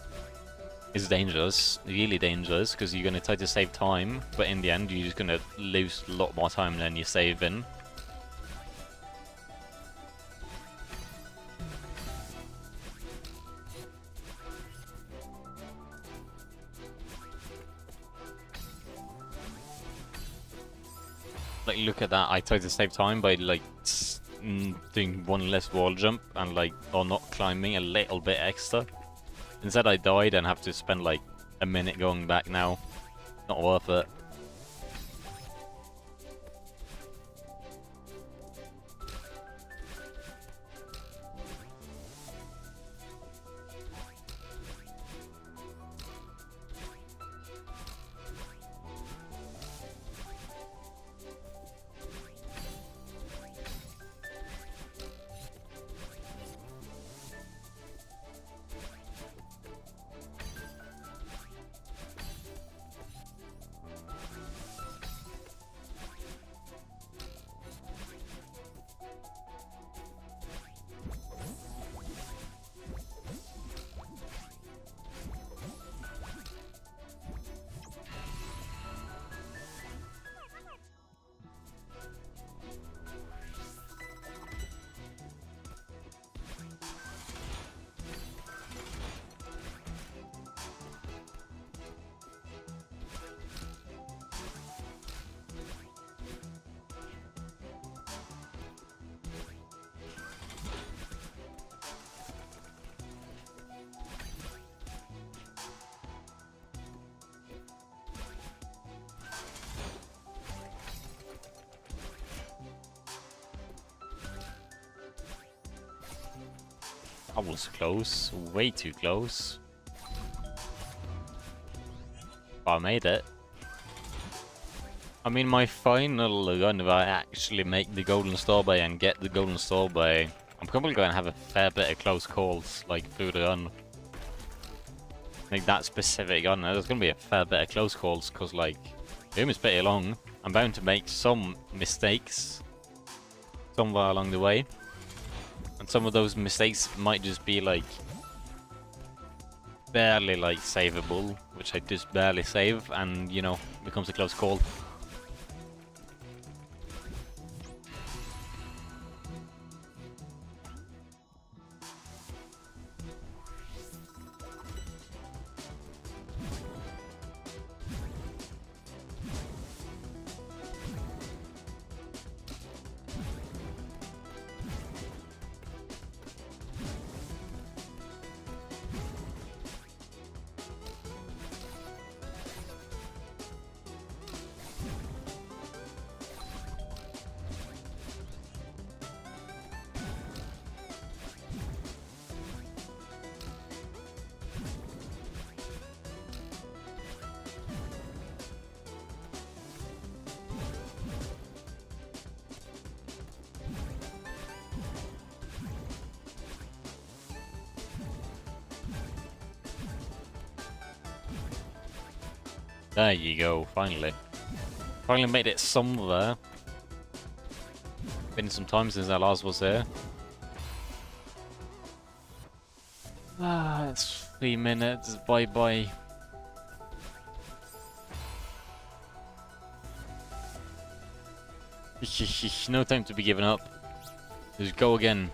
is dangerous, really dangerous, because you're going to try to save time, but in the end you're just going to lose a lot more time than you're saving. Like, look at that, I tried to save time by like doing one less wall jump and like, or not climbing a little bit extra. Instead I died and have to spend like a minute going back now. Not worth it. I was close, way too close. But I made it. I mean, my final run, if I actually make the Golden Strawberry and get the Golden Strawberry, I'm probably going to have a fair bit of close calls, like, through the run. Like, that specific run, there's going to be a fair bit of close calls, because, like, the game is pretty long. I'm bound to make some mistakes somewhere along the way. And some of those mistakes might just be, like, barely, like, savable, which I just barely save, and, you know, becomes a close call. There you go, finally. Finally made it somewhere. Been some time since that last was there. Ah, it's 3 minutes, bye bye. No time to be giving up. Just go again.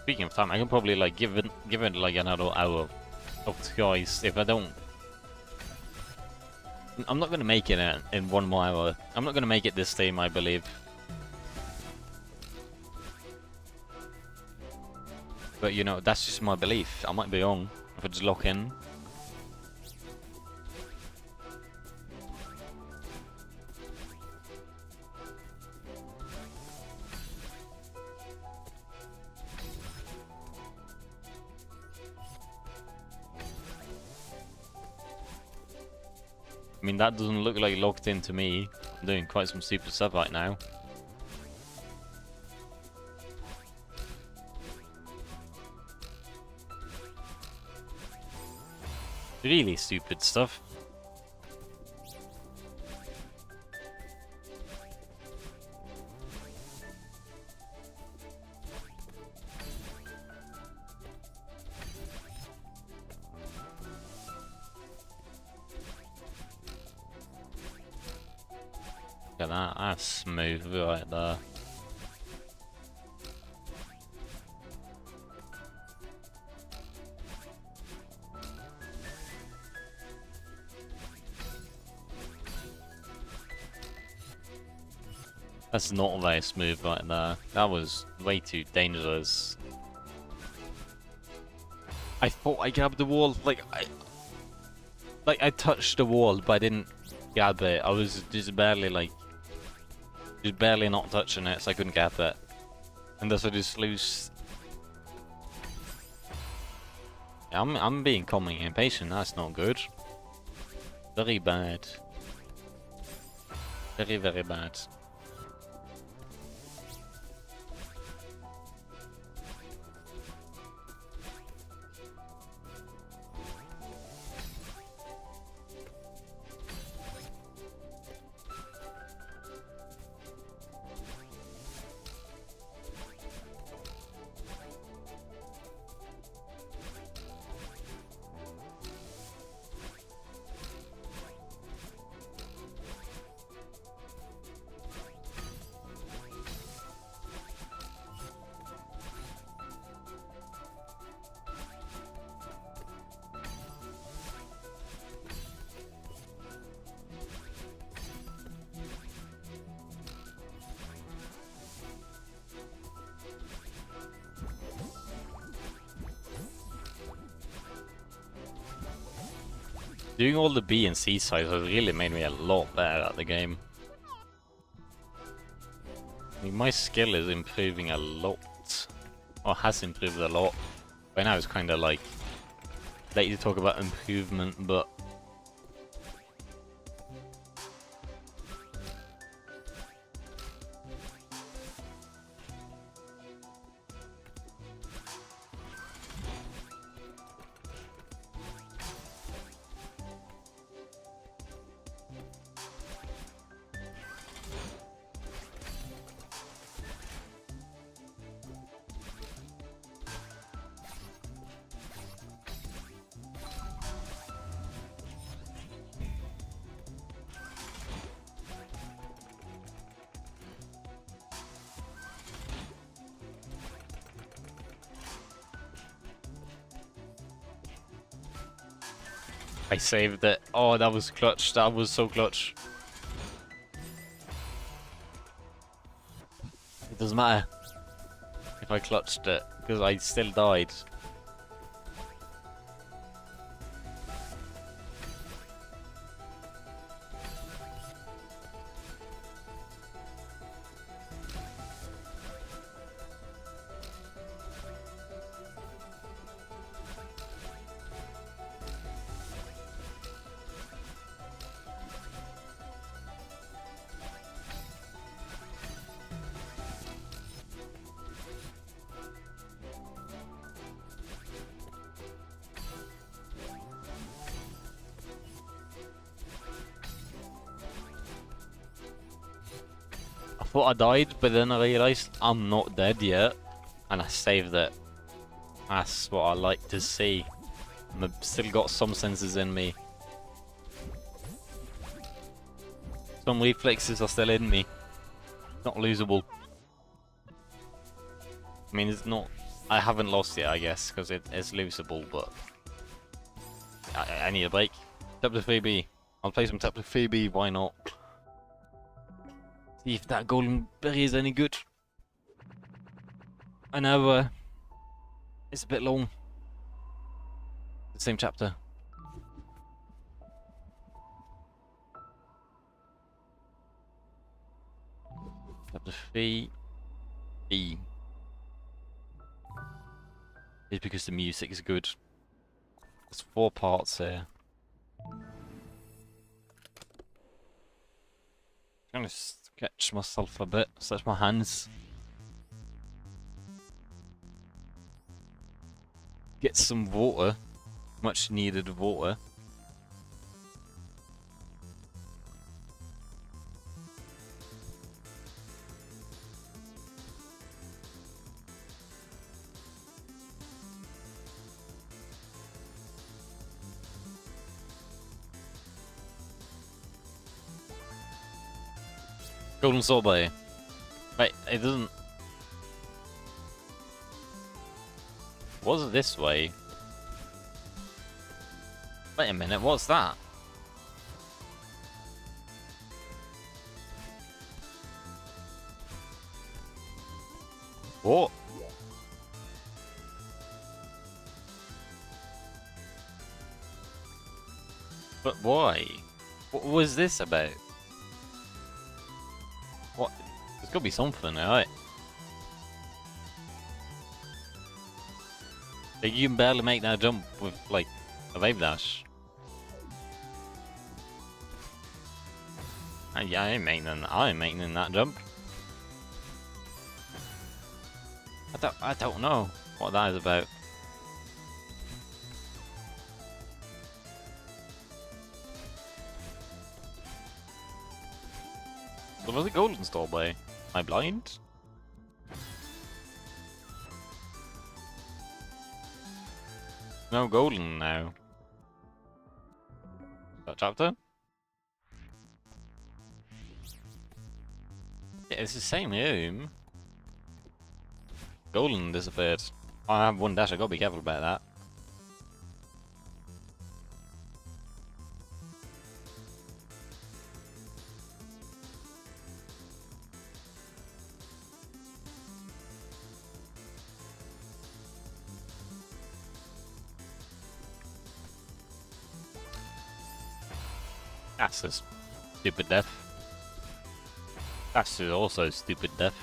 Speaking of time, I can probably like give it like another hour of tries if I don't. I'm not gonna make it in 1 more hour. I'm not gonna make it this time, I believe. But you know, that's just my belief. I might be wrong if I just lock in. I mean, that doesn't look like locked in to me. I'm doing quite some stupid stuff right now. Really stupid stuff. Look at that, that's smooth right there. That's not very smooth right there. That was way too dangerous. I thought I grabbed the wall, like I touched the wall, but I didn't grab it. I was just barely not touching it, so I couldn't grab it. And thus I just lose. Yeah, I'm being calming and impatient. That's not good. Very bad. Very, very bad. Doing all the B and C sides has really made me a lot better at the game. I mean, my skill is improving a lot. Or has improved a lot. By now it's kind of like late to talk about improvement, but I saved it. Oh, that was clutch. That was so clutch. It doesn't matter if I clutched it, because I still died. I thought I died, but then I realised I'm not dead yet, and I saved it. That's what I like to see. I've still got some senses in me. Some reflexes are still in me. Not losable. I mean, it's not... I haven't lost yet, I guess, because it's losable, but... I need a break. Chapter 3B. I'll play some Chapter 3B, why not? See if that golden berry is any good. I know, it's a bit long. The same chapter. Chapter 3B. It's because the music is good. There's 4 parts here. Gonna stretch myself a bit, stretch my hands. Get some water. Much needed water. Golden sorbet. Wait, it doesn't. Was it this way? Wait a minute, what's that? What? But why? What was this about? What? There's gotta be something, right? Like, you can barely make that jump with, like, a wave dash. Yeah, I ain't making that jump. I don't know what that is about. What was the golden stall by? Am I blind? No golden now. That chapter? Yeah, it's the same room. Golden disappeared. I have one dash, I gotta be careful about that. That's a stupid death. That's also stupid death.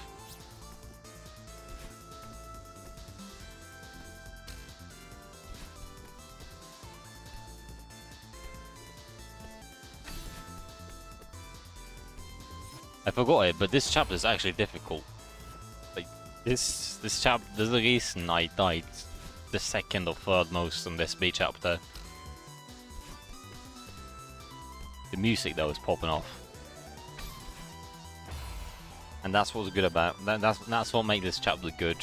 I forgot it, but this chapter is actually difficult. Like this chapter, there's a reason I died the second or third most on this B chapter. The music though is popping off, and that's what's good about that's what makes this chapter good.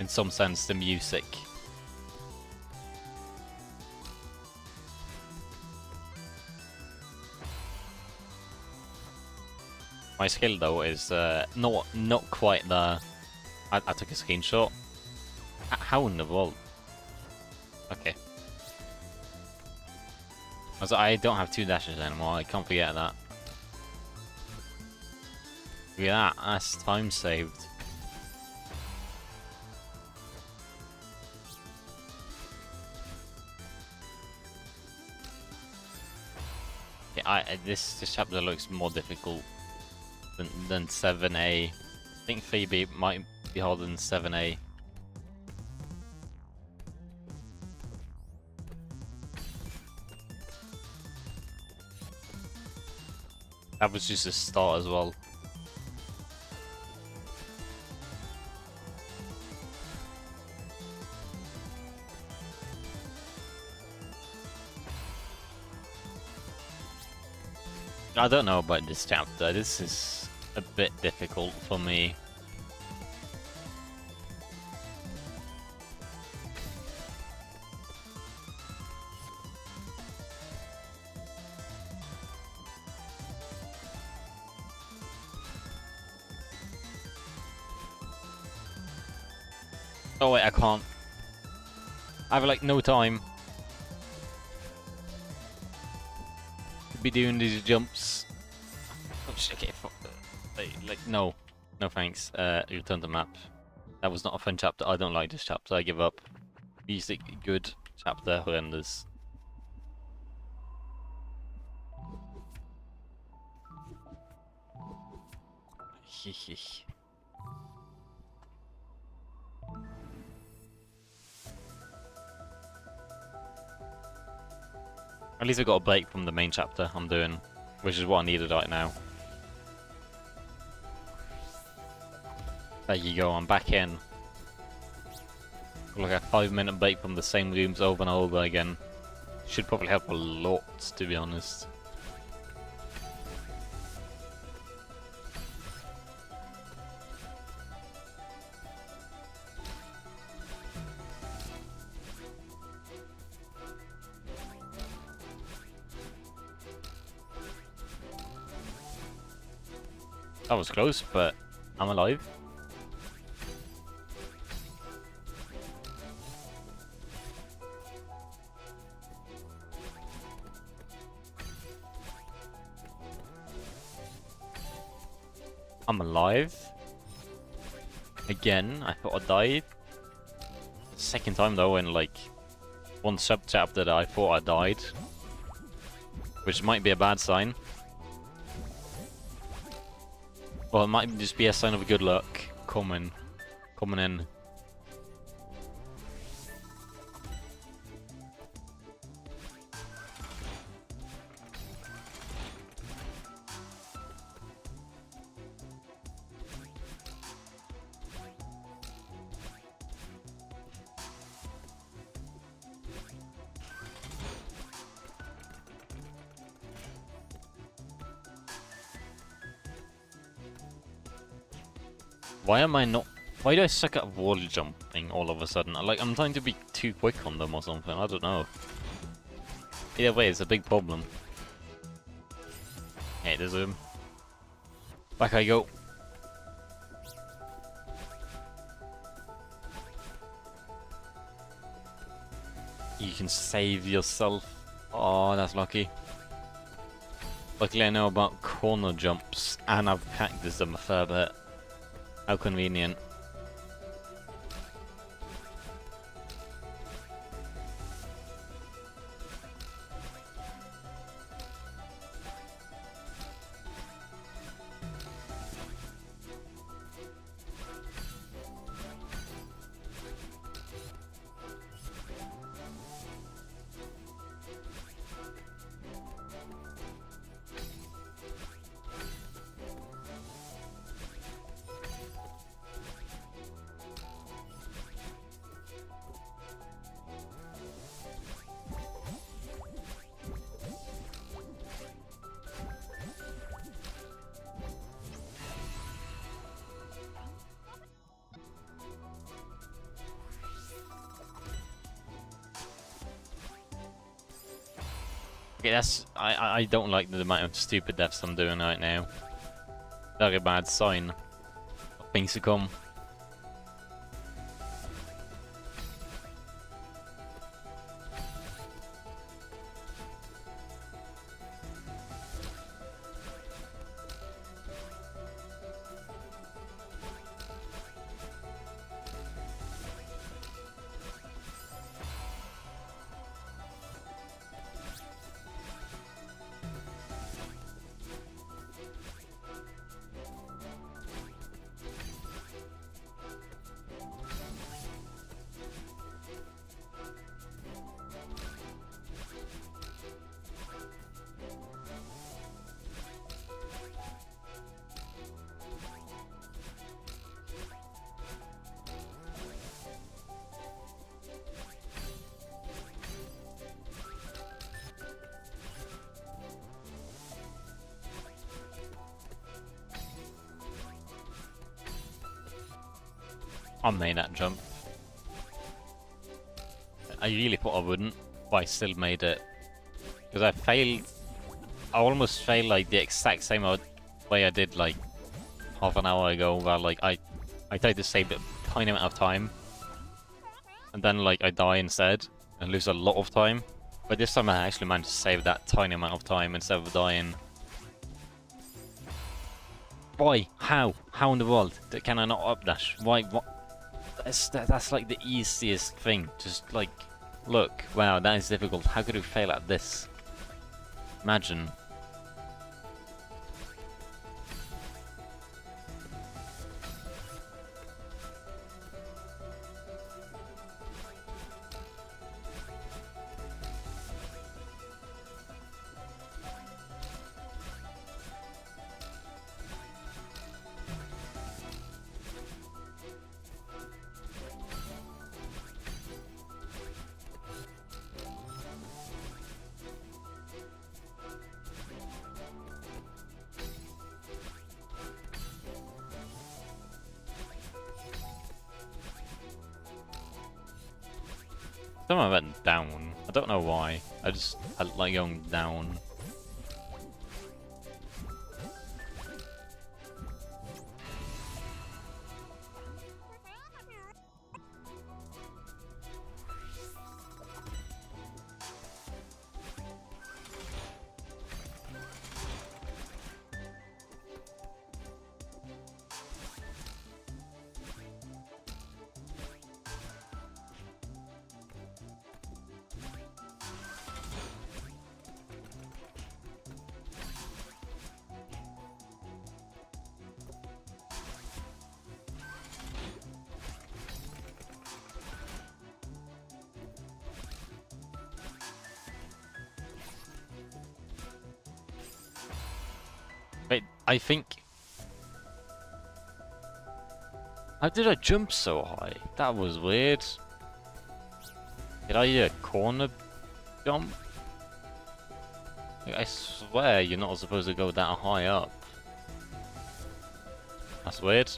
In some sense, the music. My skill though is not quite there. I took a screenshot. How in the world? Okay. Also, I don't have 2 dashes anymore. I can't forget that. Look at that. That's time saved. Yeah, this chapter looks more difficult than 7A. I think 3B might be harder than 7A. That was just a start as well. I don't know about this chapter. This is a bit difficult for me. Oh wait, I can't. I have like no time to be doing these jumps. Oh shit, okay, fuck. Like, no. No thanks. Return to map. That was not a fun chapter. I don't like this chapter. I give up. Music, good. Chapter, horrendous. Hehe. At least I got a break from the main chapter I'm doing, which is what I needed right now. There you go, I'm back in. Like a 5-minute break from the same rooms over and over again. Should probably help a lot, to be honest. That was close, but I'm alive. I'm alive. Again, I thought I died. Second time though, in like one sub-chapter that I thought I died. Which might be a bad sign. Well, it might just be a sign of good luck coming in. Why do I suck at wall jumping all of a sudden? I'm trying to be too quick on them or something, I don't know. Either way, it's a big problem. Hey, there's him. Back I go. You can save yourself. Oh, that's lucky. Luckily I know about corner jumps, and I've practiced them a fair bit. How convenient. Okay, I don't like the amount of stupid deaths I'm doing right now. Very bad sign of things to come. I made that jump. I really thought I wouldn't, but I still made it. Because I failed. I almost failed like the exact same way I did like half an hour ago, where like I tried to save a tiny amount of time, and then like I die instead and lose a lot of time. But this time I actually managed to save that tiny amount of time instead of dying. Why? How? How in the world can I not updash? Why? What? That's like the easiest thing. Just like, look, wow, that is difficult. How could we fail at this? Imagine. Someone went down. I don't know why. I like going down. Wait, I think... How did I jump so high? That was weird. Did I do a corner jump? Like, I swear you're not supposed to go that high up. That's weird.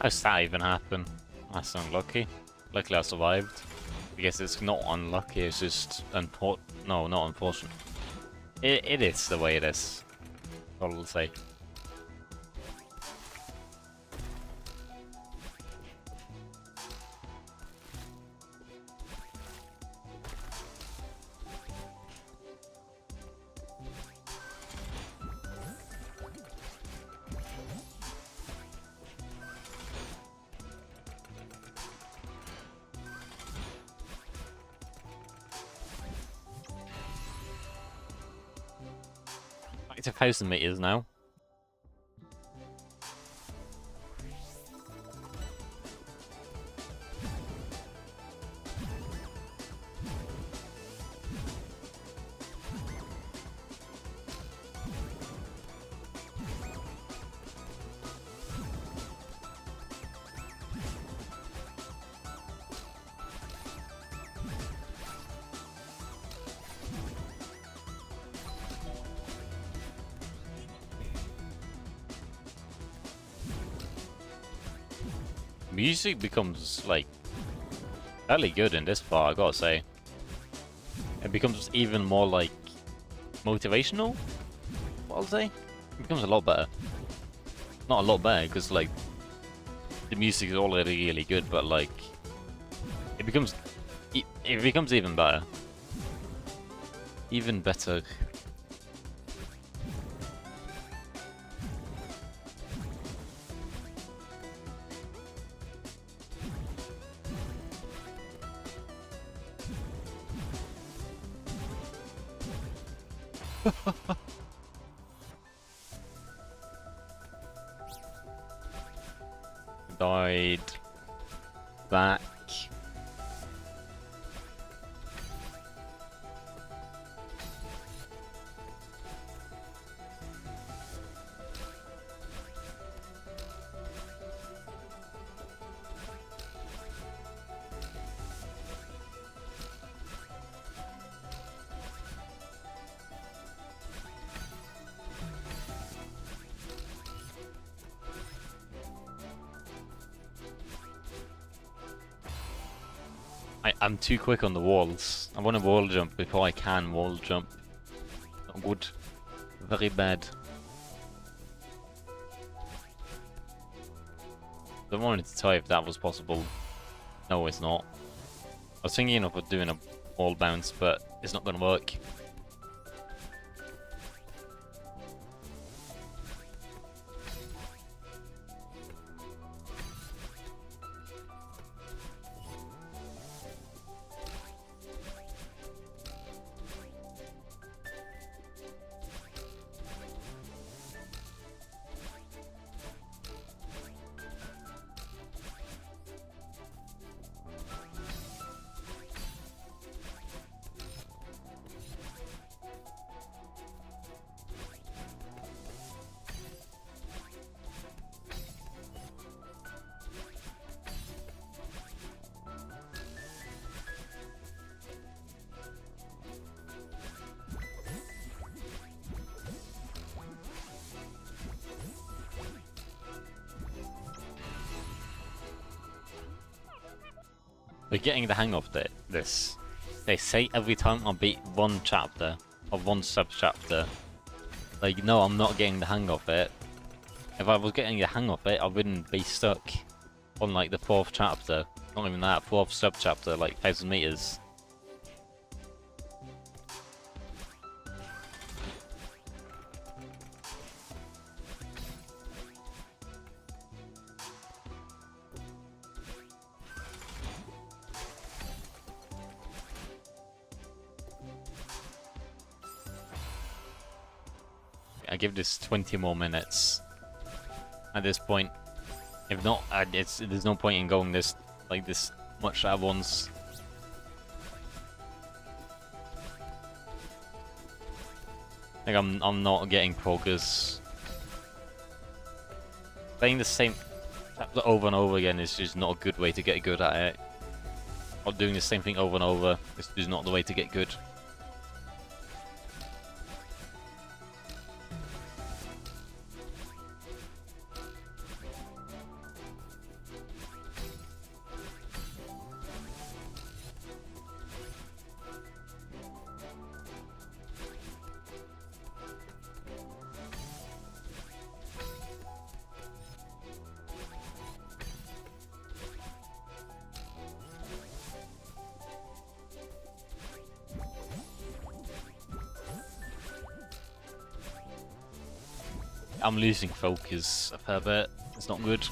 How does that even happen? That's unlucky. Luckily I survived. I guess it's not unlucky, it's just no, not unfortunate. It is the way it is. All I'll say. It's 1,000 meters now. Music becomes like fairly good in this part, I gotta say. It becomes even more like motivational, I'll say. It becomes a lot better. Not a lot better, because like the music is already really good, but like it becomes even better. Even better. Died. Back. I'm too quick on the walls. I want to wall jump before I can wall jump. Not good. Very bad. I wanted to try if that was possible. No, it's not. I was thinking of doing a wall bounce, but it's not going to work. We're getting the hang of this. They say every time I beat one chapter, or one sub-chapter. Like, no, I'm not getting the hang of it. If I was getting the hang of it, I wouldn't be stuck on, like, the 4th chapter. Not even that, 4th sub-chapter, like, 1,000 meters. I give this 20 more minutes. At this point, if not, there's no point in going this much at once. Like I'm not getting progress. Playing the same chapter over and over again is just not a good way to get good at it. Or doing the same thing over and over is just not the way to get good. I'm losing focus a fair bit. It's not good.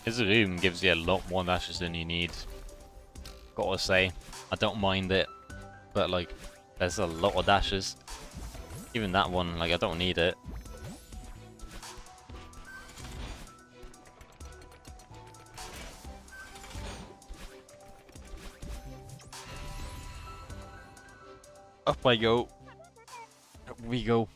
His room gives you a lot more dashes than you need. Gotta say, I don't mind it, but like, there's a lot of dashes. Even that one, like, I don't need it. Up I go. Up we go.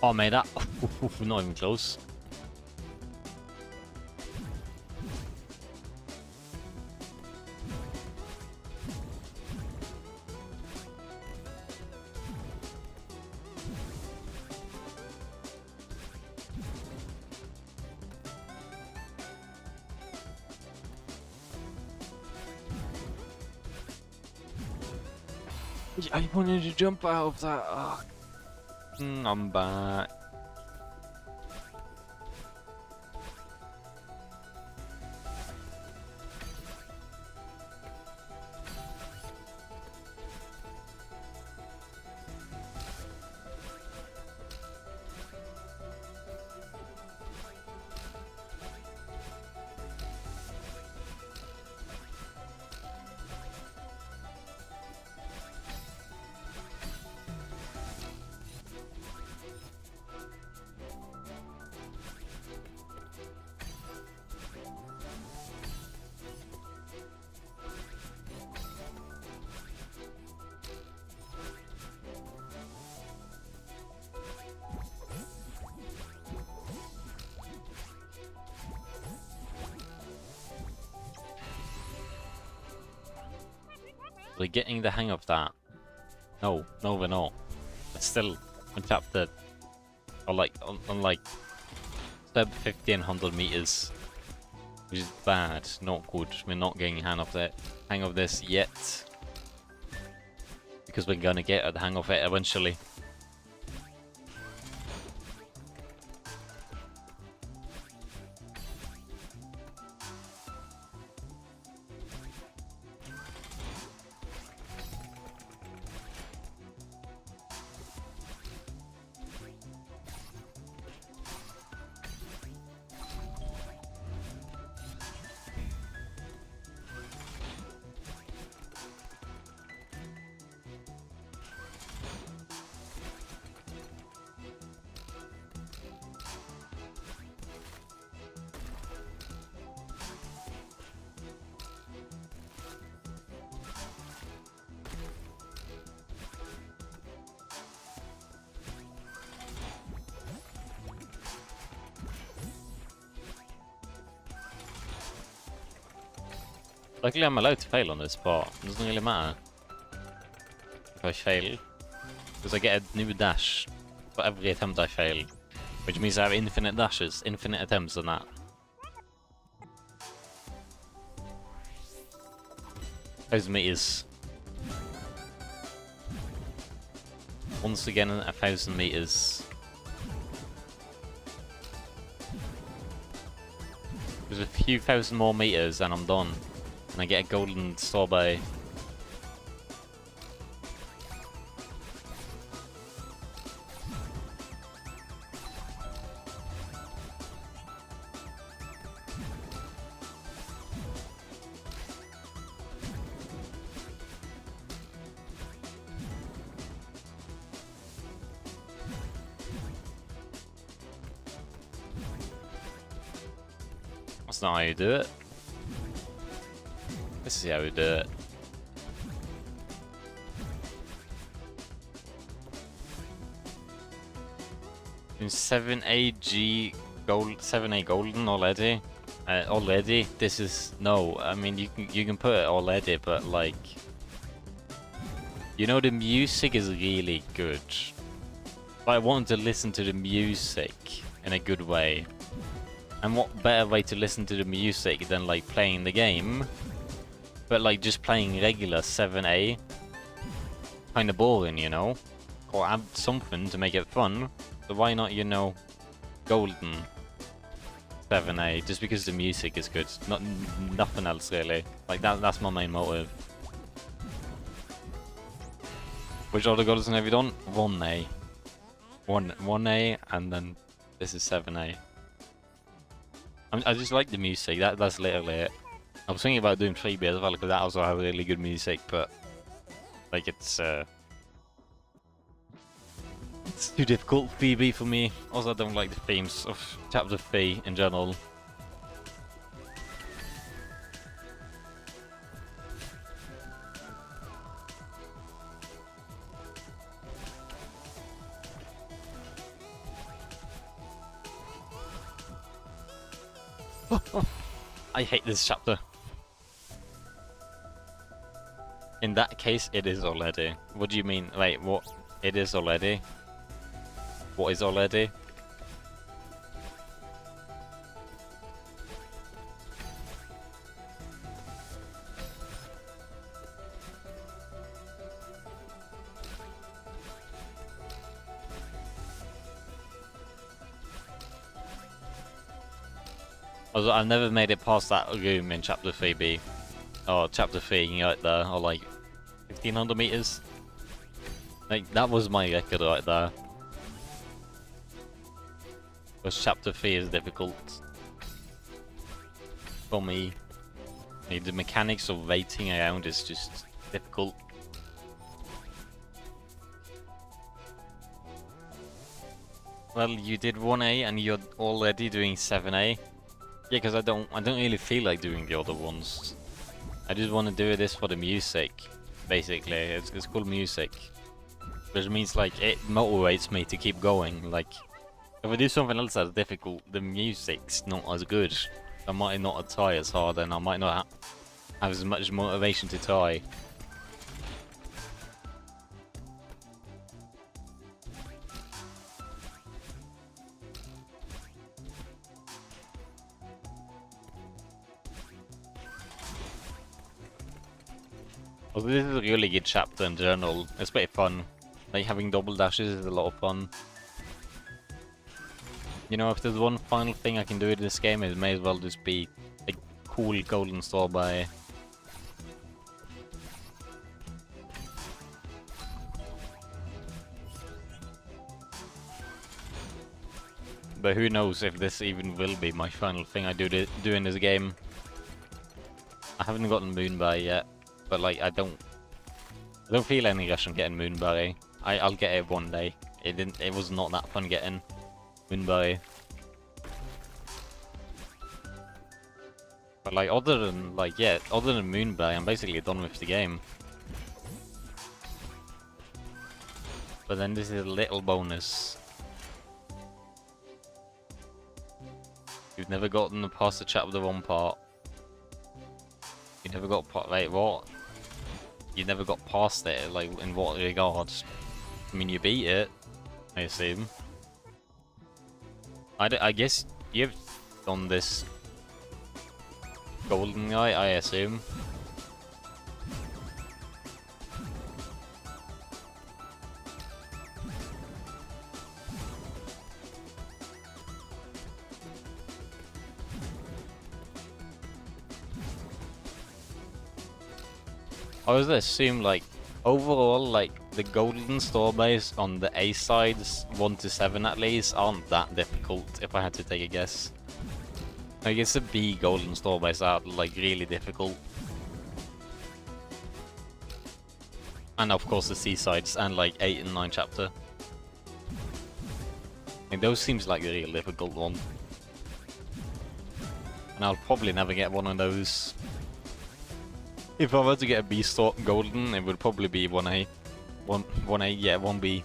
Oh, mate, that... not even close. I wanted to jump out of that. Oh. I'm back. We're getting the hang of that. No, we're not. But still, on chapter, or like, on like, sub 50 and 100 meters, which is bad, not good. We're not getting hang of this yet, because we're gonna get the hang of it eventually. Luckily I'm allowed to fail on this part. It doesn't really matter if I fail, because I get a new dash for every attempt I fail, which means I have infinite dashes, infinite attempts on that. Those meters. Once again, 1,000 meters. There's a few thousand more meters and I'm done. And I get a golden sorbet. That's not how you do it. This is how we do it. In 7AG gold, 7A golden already. Already, this is no. I mean, you can put it already, but like, you know, the music is really good. But I want to listen to the music in a good way. And what better way to listen to the music than like playing the game? But like just playing regular 7A, kind of boring, you know? Or add something to make it fun. So why not, you know, golden 7A, just because the music is good. Nothing else really. Like that's my main motive. Which other golden have you done? 1A. 1A, and then this is 7A. I just like the music, that's literally it. I was thinking about doing 3B as well, because that also has really good music, but like it's too difficult 3B for me. Also, I don't like the themes of chapter 3 in general. I hate this chapter. In that case, it is already. What do you mean? Wait, what? It is already? What is already? Also, I've never made it past that room in Chapter 3B. Or Chapter 3 right there, or like 1500 meters. Like, that was my record right there. Because Chapter 3 is difficult. For me. Like, the mechanics of waiting around is just difficult. Well, you did 1A and you're already doing 7A. Yeah, because I don't really feel like doing the other ones. I just want to do this for the music, basically. It's called music, which means like it motivates me to keep going. Like, if I do something else that's difficult, the music's not as good. I might not try as hard, and I might not have as much motivation to try. Also, this is a really good chapter in general. It's pretty fun. Like, having double dashes is a lot of fun. You know, if there's one final thing I can do in this game, it may as well just be a cool golden strawberry. But who knows if this even will be my final thing I do in this game. I haven't gotten Moonberry yet. But like, I don't feel any rush on getting Moonberry. I'll get it one day. It was not that fun getting Moonberry. But like, other than Moonberry, I'm basically done with the game. But then this is a little bonus. You've never gotten past the chapter 1 part. You never got wait, what? You never got past it, like, in what regards? I mean, you beat it, I assume. I guess you've done this golden guy, I assume. I would assume, like, overall, like, the golden strawberries on the A sides, 1 to 7 at least, aren't that difficult, if I had to take a guess. I guess the B golden strawberries are, like, really difficult. And of course the C sides, and like 8 and 9 chapter. I mean, those seems like a real difficult one. And I'll probably never get one of those. If I were to get a B star golden, it would probably be 1A. 1A, yeah, 1B.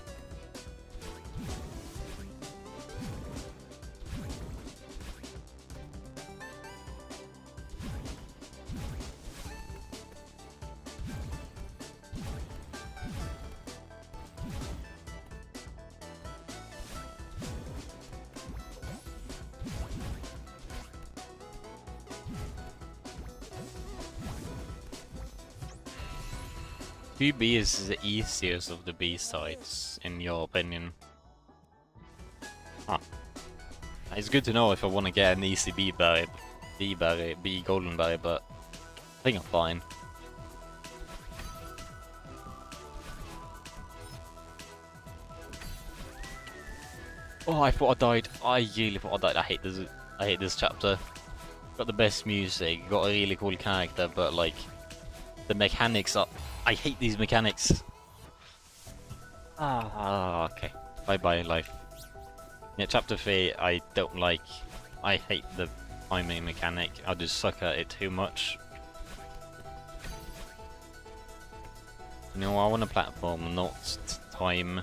B is the easiest of the B sides, in your opinion. Huh. It's good to know if I want to get an easy B golden berry, but I think I'm fine. Oh, I thought I died. I really thought I died. I hate this chapter. Got the best music, got a really cool character, but like the mechanics are. I hate these mechanics. Okay. Bye bye life. Yeah, chapter 3 I don't like. I hate the timing mechanic. I just suck at it too much. You know, I want a platform, not time.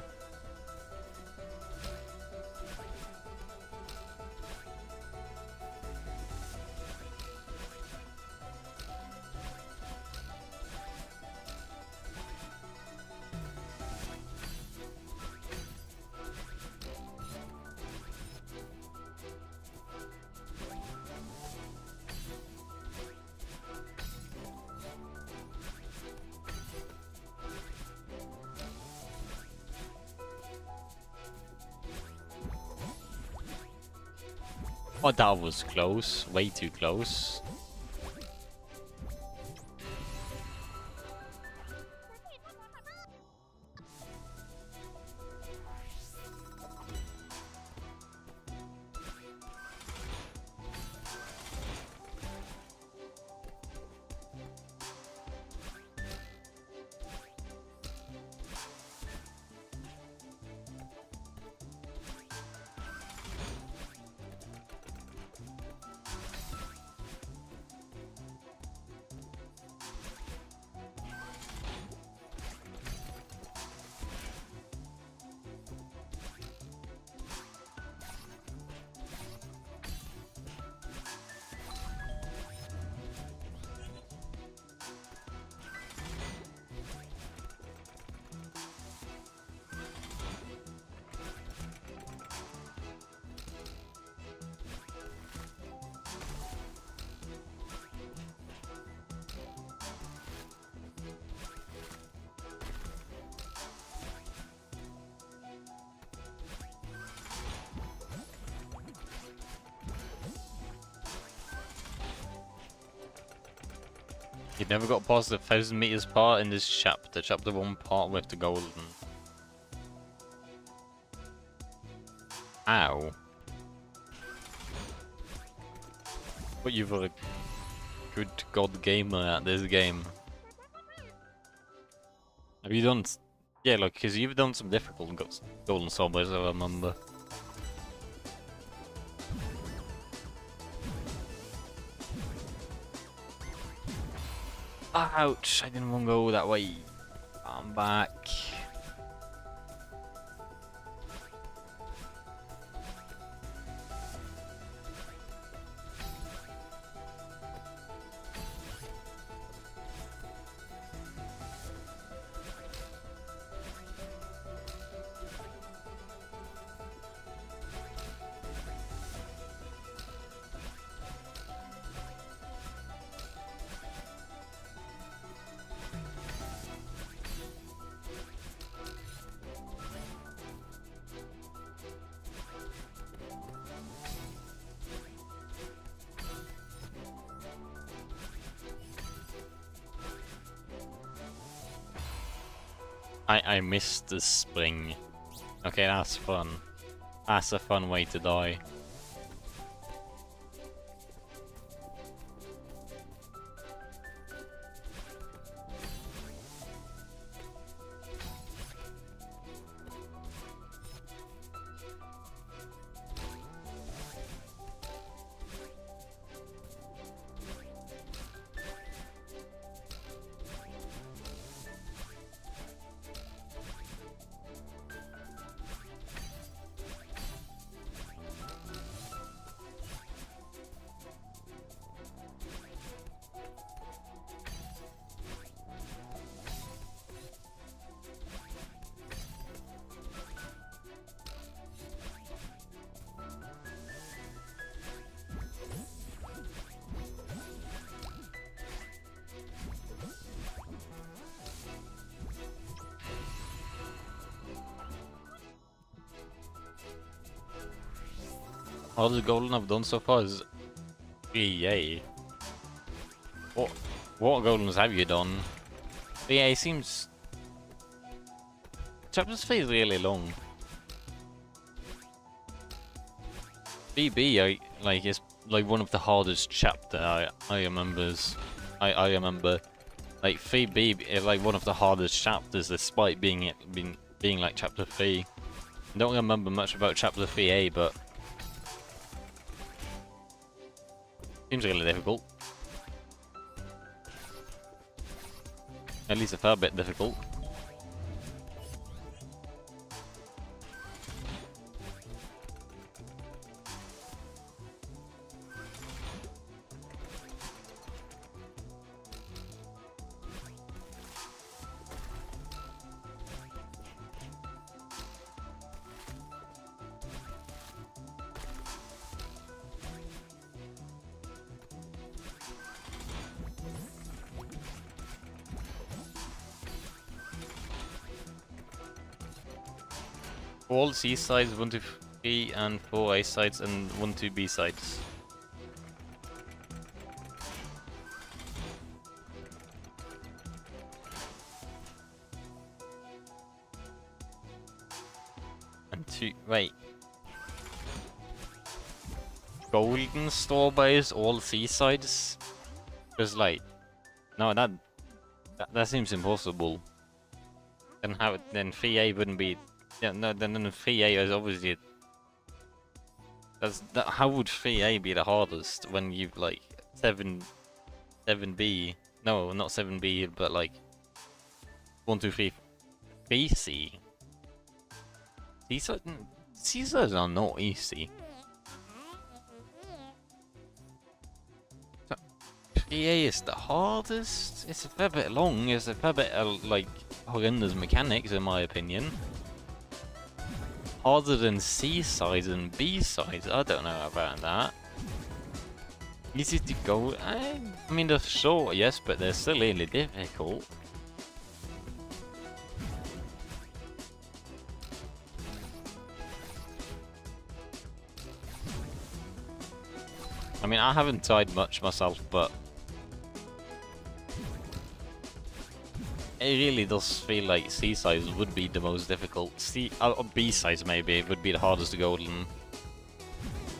Oh, that was close. Way too close. You never got past the 1,000 meters part in this chapter. Chapter 1 part with the golden. Ow. But you were a good god gamer at this game. Have you done... Yeah, look, because you've done some difficult golden sorbets, I remember. Ouch, I didn't want to go that way. I'm back. I missed the spring. Okay, that's fun. That's a fun way to die. All the golden I've done so far is 3A. What goldens have you done? 3A seems... Chapters 3 is really long. 3B is like one of the hardest chapter I remember. I remember like 3B is like one of the hardest chapters despite being like chapter 3. I don't remember much about chapter 3A, but seems really difficult. At least a fair bit difficult. All seasides 1 to 3 and 4 A sides and 1, 2 B sides. And 2, wait. Golden strawberries, all C sides? Because like, no, that seems impossible. Then 3A wouldn't be, yeah, no, then 3A is obviously, how would 3A be the hardest when you've like 7B, no, not 7B, but like 1, 2, 3, BC. These are not easy. 3A is the hardest. It's a fair bit long. It's a fair bit like horrendous mechanics, in my opinion. Harder than C sides and B sides. I don't know about that. Easy to go. I mean, they're short, yes, but they're still really difficult. I mean, I haven't tried much myself, but it really does feel like C size would be the most difficult. Or B size maybe would be the hardest to golden.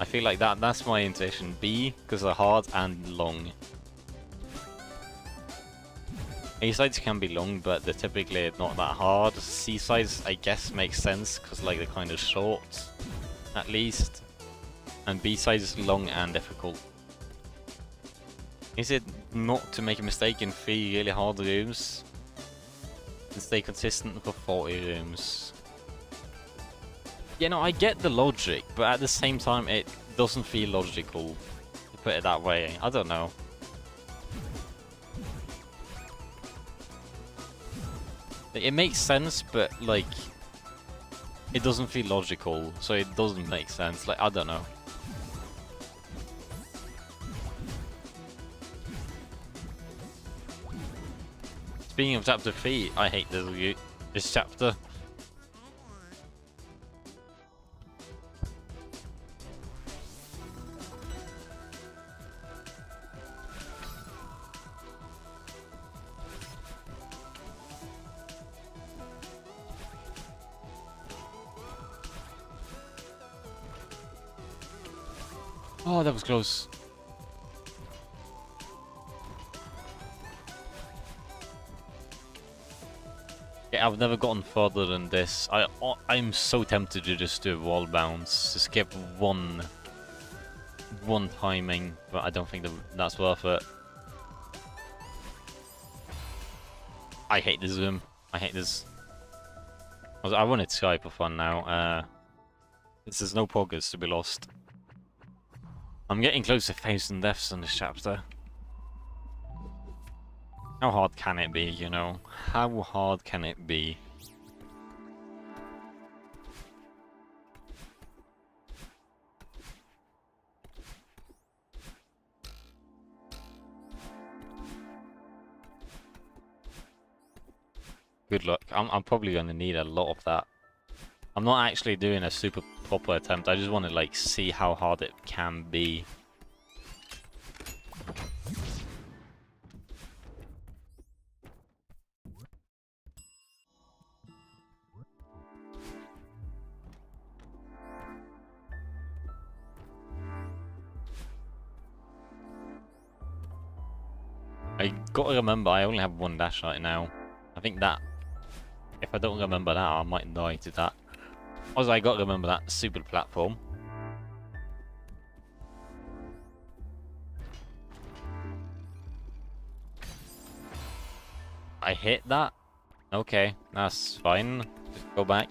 I feel like that's my intuition. B, because they're hard and long. A sides can be long, but they're typically not that hard. C sides, I guess, makes sense because like they're kind of short, at least. And B sides is long and difficult. Is it not to make a mistake in 3 really hard rooms? And stay consistent for 40 rooms. You know, I get the logic, but at the same time it doesn't feel logical, to put it that way. I don't know. It makes sense, but like, it doesn't feel logical, so it doesn't make sense. Like, I don't know. Speaking of chapter 3, I hate this chapter. Oh, that was close. Yeah, I've never gotten further than this. I'm so tempted to just do a wall bounce, to skip one timing, but I don't think that's worth it. I hate this room. I hate this. I want to try for fun now. There's no progress to be lost. I'm getting close to 1,000 deaths in this chapter. How hard can it be, you know? How hard can it be? Good luck. I'm probably going to need a lot of that. I'm not actually doing a super proper attempt. I just want to like see how hard it can be. I gotta remember I only have one dash right now. I think that if I don't remember that, I might die to that. Also, I gotta remember that super platform. I hit that? Okay, that's fine. Just go back.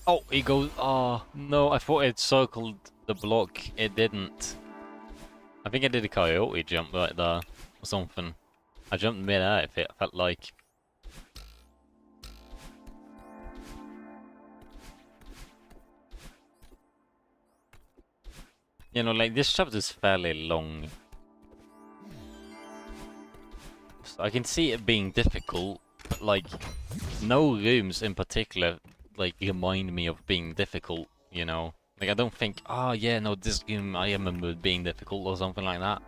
Oh, he goes. Oh no! I thought it circled the block. It didn't. I think I did a coyote jump right there or something. I jumped mid-air. It felt like. You know, like this chapter is fairly long. So I can see it being difficult, but like no rooms in particular like remind me of being difficult, you know? Like I don't think, oh yeah, no, this game I remember being difficult or something like that.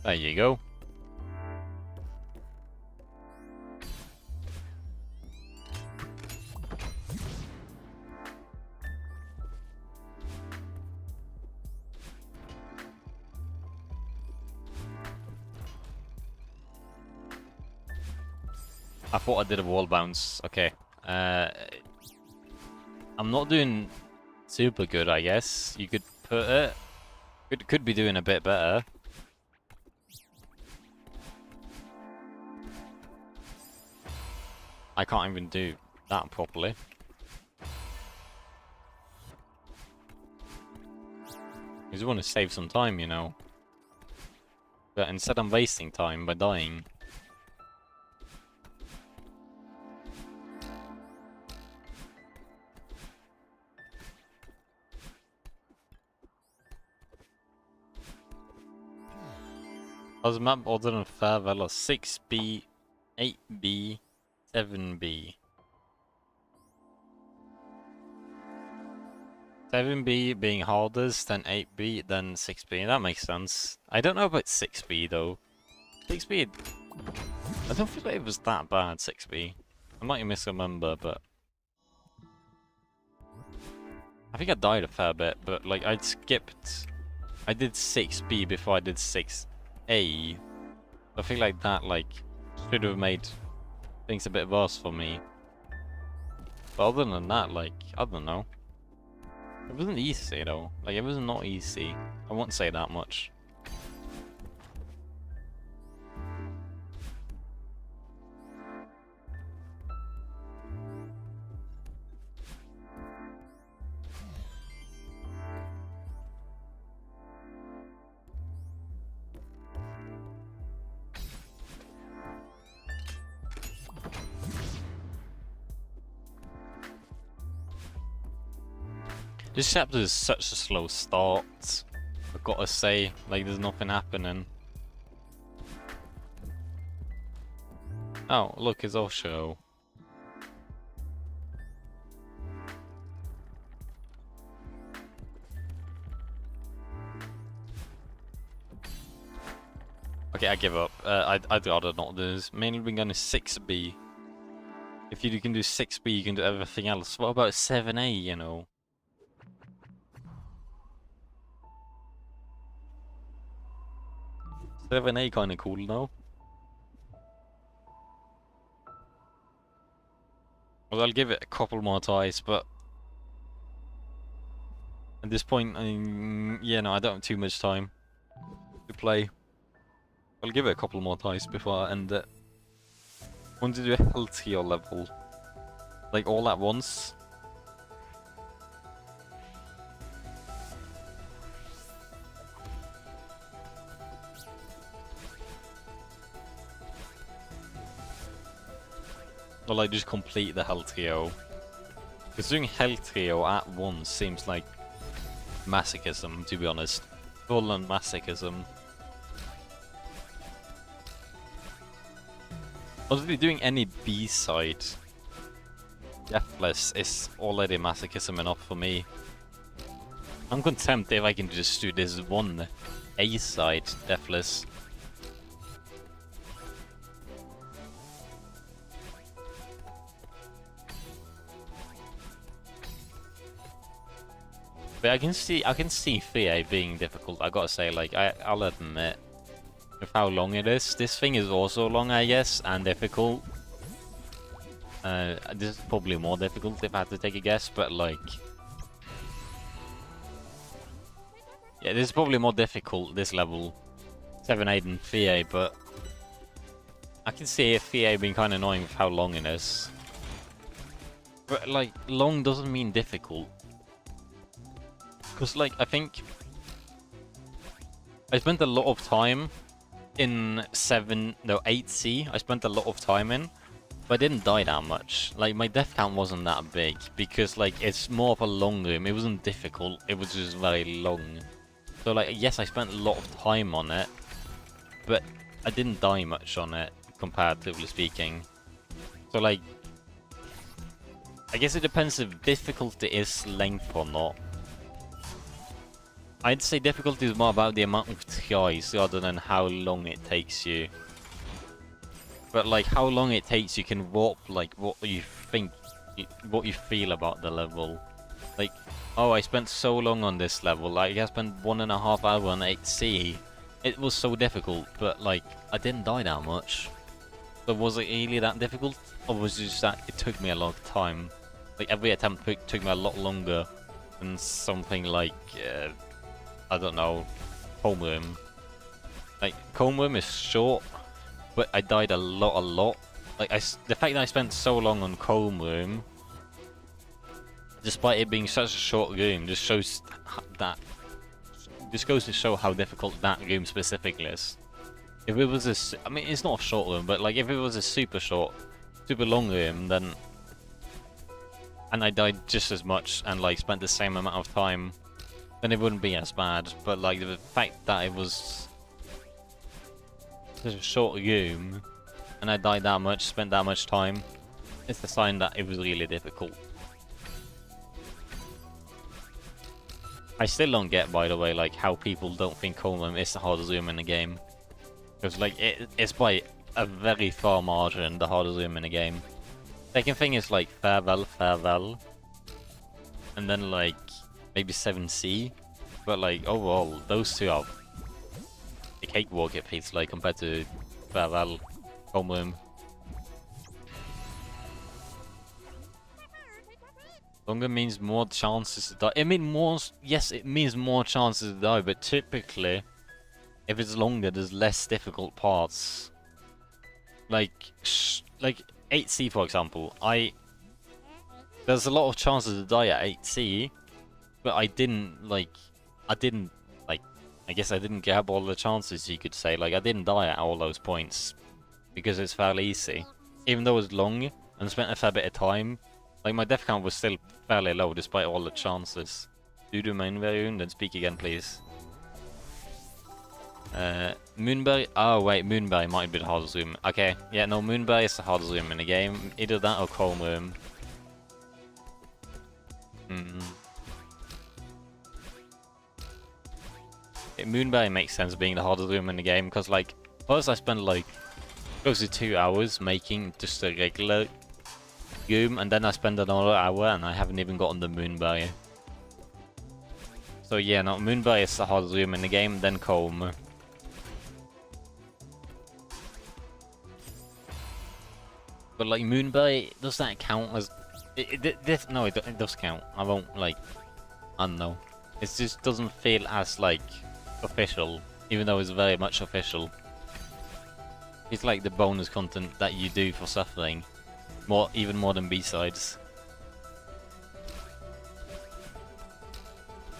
There you go. I thought I did a wall bounce. Okay. I'm not doing super good, I guess. You could put it. Could be doing a bit better. I can't even do that properly. I just want to save some time, you know. But instead I'm wasting time by dying. How's the map other than Farewell? 6B, 8B, 7B. 7B being hardest, then 8B, then 6B. That makes sense. I don't know about 6B though. 6B, I don't feel like it was that bad, 6B. I might misremember, but I think I died a fair bit, but like I did 6B before I did 6A. I feel like that like should have made things a bit worse for me. But other than that, like, I don't know. It wasn't easy though. Like, it was not easy. I won't say that much. This chapter is such a slow start. I've got to say, like, there's nothing happening. Oh, look, it's all show. Okay, I give up. I'd rather not do this. Mainly we're going to 6B. If you can do 6B, you can do everything else. What about 7A, you know? 7A kind of cool now. Well, I'll give it a couple more tries, but at this point, yeah, no, I don't have too much time to play. I'll give it a couple more tries before I end it. I want to do a healthier level, like all at once. Or like just complete the health trio. Because doing health trio at once seems like masochism, to be honest. Full on masochism. Honestly, doing any B-side deathless is already masochism enough for me. I'm content if I can just do this one A-side deathless. But I can see 3A being difficult. I gotta say, like, I'll admit, with how long it is, this thing is also long, I guess, and difficult. This is probably more difficult if I had to take a guess, but like, yeah, this is probably more difficult, this level, 7A than 3A, but I can see if 3A being kind of annoying with how long it is. But like, long doesn't mean difficult. Because like, I think I spent a lot of time in 8C, I spent a lot of time in, but I didn't die that much. Like, my death count wasn't that big, because like, it's more of a long room. It wasn't difficult, it was just very long. So like, yes, I spent a lot of time on it, but I didn't die much on it, comparatively speaking. So like, I guess it depends if difficulty is length or not. I'd say difficulty is more about the amount of tries rather than how long it takes you. But like, how long it takes you can warp like what you think, what you feel about the level. Like, oh, I spent so long on this level, like I spent 1.5 hours on 8C. It was so difficult, but like, I didn't die that much. So was it really that difficult? Or was it just that it took me a long time? Like, every attempt took me a lot longer than something like, I don't know, Homeroom. Like, Homeroom is short, but I died a lot. Like, the fact that I spent so long on Homeroom, despite it being such a short room, just shows that. This goes to show how difficult that room specifically is. If it was I mean, it's not a short room, but like, if it was a super short, super long room, then, and I died just as much and like spent the same amount of time, then it wouldn't be as bad. But like, the fact that it was such a short room and I died that much, spent that much time, it's a sign that it was really difficult. I still don't get, by the way, like, how people don't think Homeroom is the hardest room in the game. Because like, it's by a very far margin the hardest room in the game. Second thing is like Farewell, and then like maybe 7C, but like overall those two are a cakewalk, it feels like, compared to Farewell, Homeroom. Longer means more chances to die. I mean, yes, it means more chances to die, but typically, if it's longer, there's less difficult parts. Like 8C, for example. There's a lot of chances to die at 8C, but I guess I didn't grab all the chances, you could say. Like, I didn't die at all those points, because it's fairly easy. Even though it was long, and spent a fair bit of time, like, my death count was still fairly low, despite all the chances. Do the main variant, then speak again, please. Moonberry? Oh wait, Moonberry might be the hardest room. Okay, yeah, no, Moonberry is the hardest room in the game. Either that or Homeroom. Moonberry makes sense being the hardest room in the game, because like, first I spent like close to 2 hours making just a regular room, and then I spend another hour and I haven't even gotten the Moonberry. So yeah, no, Moonberry is the hardest room in the game, then Comb. But like, Moonberry, does that count as... No, it does count. I won't, like... I don't know. It just doesn't feel as, like, official, even though it's very much official. It's like the bonus content that you do for Suffering. Even more than B-sides.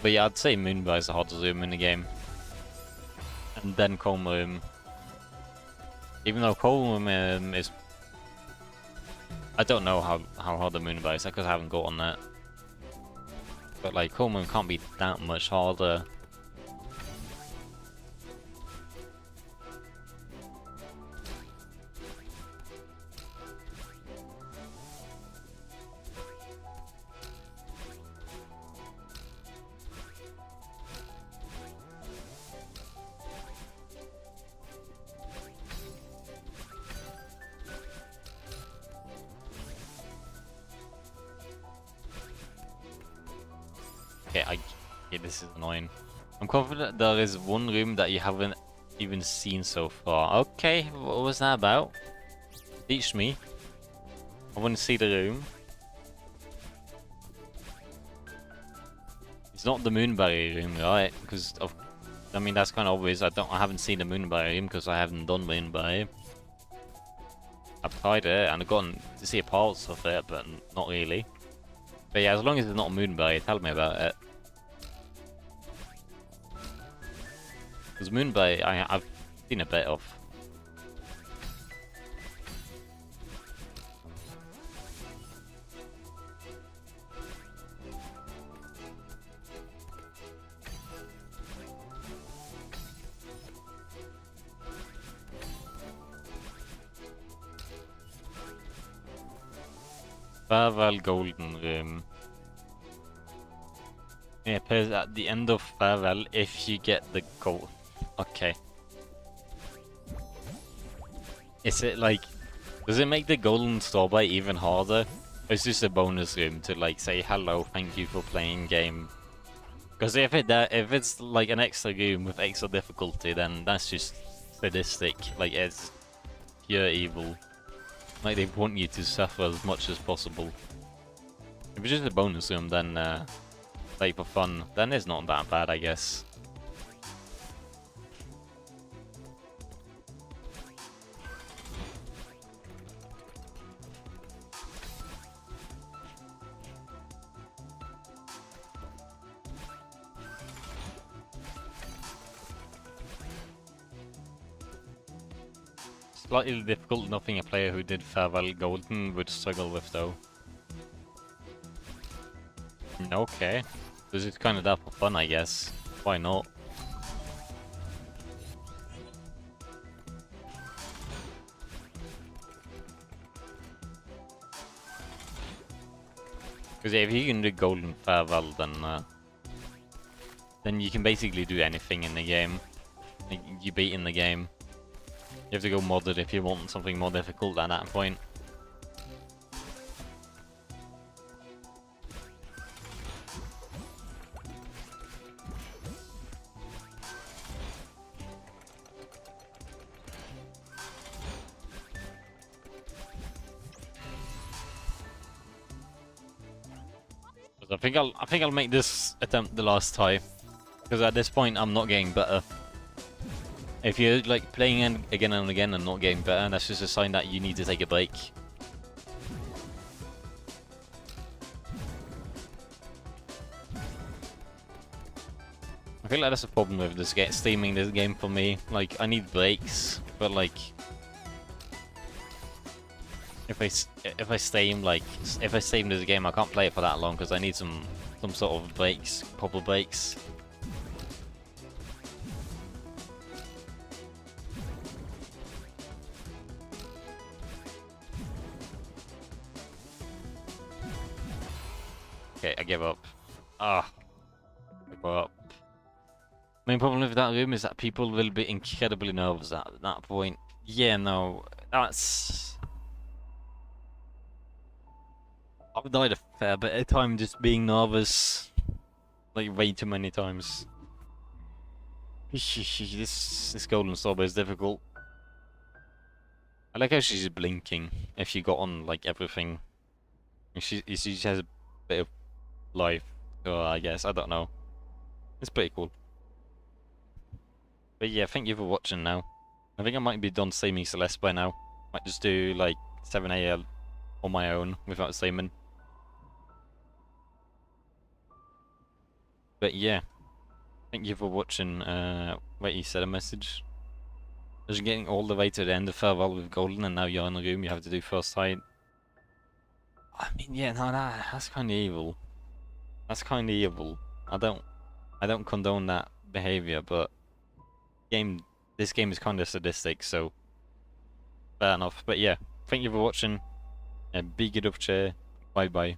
But yeah, I'd say Moonberry is the hardest room in the game. And then Comb Room. Even though Comb Room is... I don't know how hard the Moonberry is, because I haven't got on that. But like, Comb Room can't be that much harder. Okay, Okay, this is annoying. I'm confident there is one room that you haven't even seen so far. Okay, what was that about? Teach me. I want to see the room. It's not the Moonberry room, right? Because I mean that's kind of obvious. I haven't seen the Moonberry room because I haven't done Moonberry. I've tried it and I've gotten to see parts of it, but not really. But yeah, as long as it's not Moonberry, tell me about it. Because Moonberry, I've seen a bit of. Farewell Golden Room. It appears at the end of Farewell if you get the gold. Okay. Is it like... Does it make the golden strawberry even harder? Or is this a bonus room to like say hello, thank you for playing game? Because if it's like an extra room with extra difficulty, then that's just sadistic. Like it's pure evil. Like they want you to suffer as much as possible. If it's just a bonus room, then like for fun, then it's not that bad, I guess. Slightly difficult, nothing a player who did Farewell Golden would struggle with though. Okay. This is kind of that for fun, I guess. Why not? Because if you can do Golden Farewell, then you can basically do anything in the game. Like, you beat in the game. You have to go modded if you want something more difficult at that point. I think I'll make this attempt the last time, because at this point I'm not getting better. If you're like playing again and again and not getting better, that's just a sign that you need to take a break. I feel like that's a problem with this streaming this game for me. Like I need breaks, but like if I stream this game, I can't play it for that long because I need some sort of breaks, proper breaks. Okay, I give up. Ah, give up. Main problem with that room is that people will be incredibly nervous at that point. Yeah, no, that's... I've died a fair bit of time just being nervous. Like, way too many times. This golden strawberry is difficult. I like how she's blinking if she got on, like, everything. She has a bit of life, I guess. I don't know. It's pretty cool. But yeah, thank you for watching now. I think I might be done streaming Celeste by now. Might just do, like, 7 AL on my own without streaming. But yeah, thank you for watching. Wait, you said a message? As you're getting all the way to the end of Farewell with Golden and now you're in the room, you have to do first sight. I mean, yeah, no, that's kind of evil. That's kind of evil. I don't condone that behavior, but this game is kind of sadistic, so fair enough. But yeah, thank you for watching, and be good up chair. Bye bye.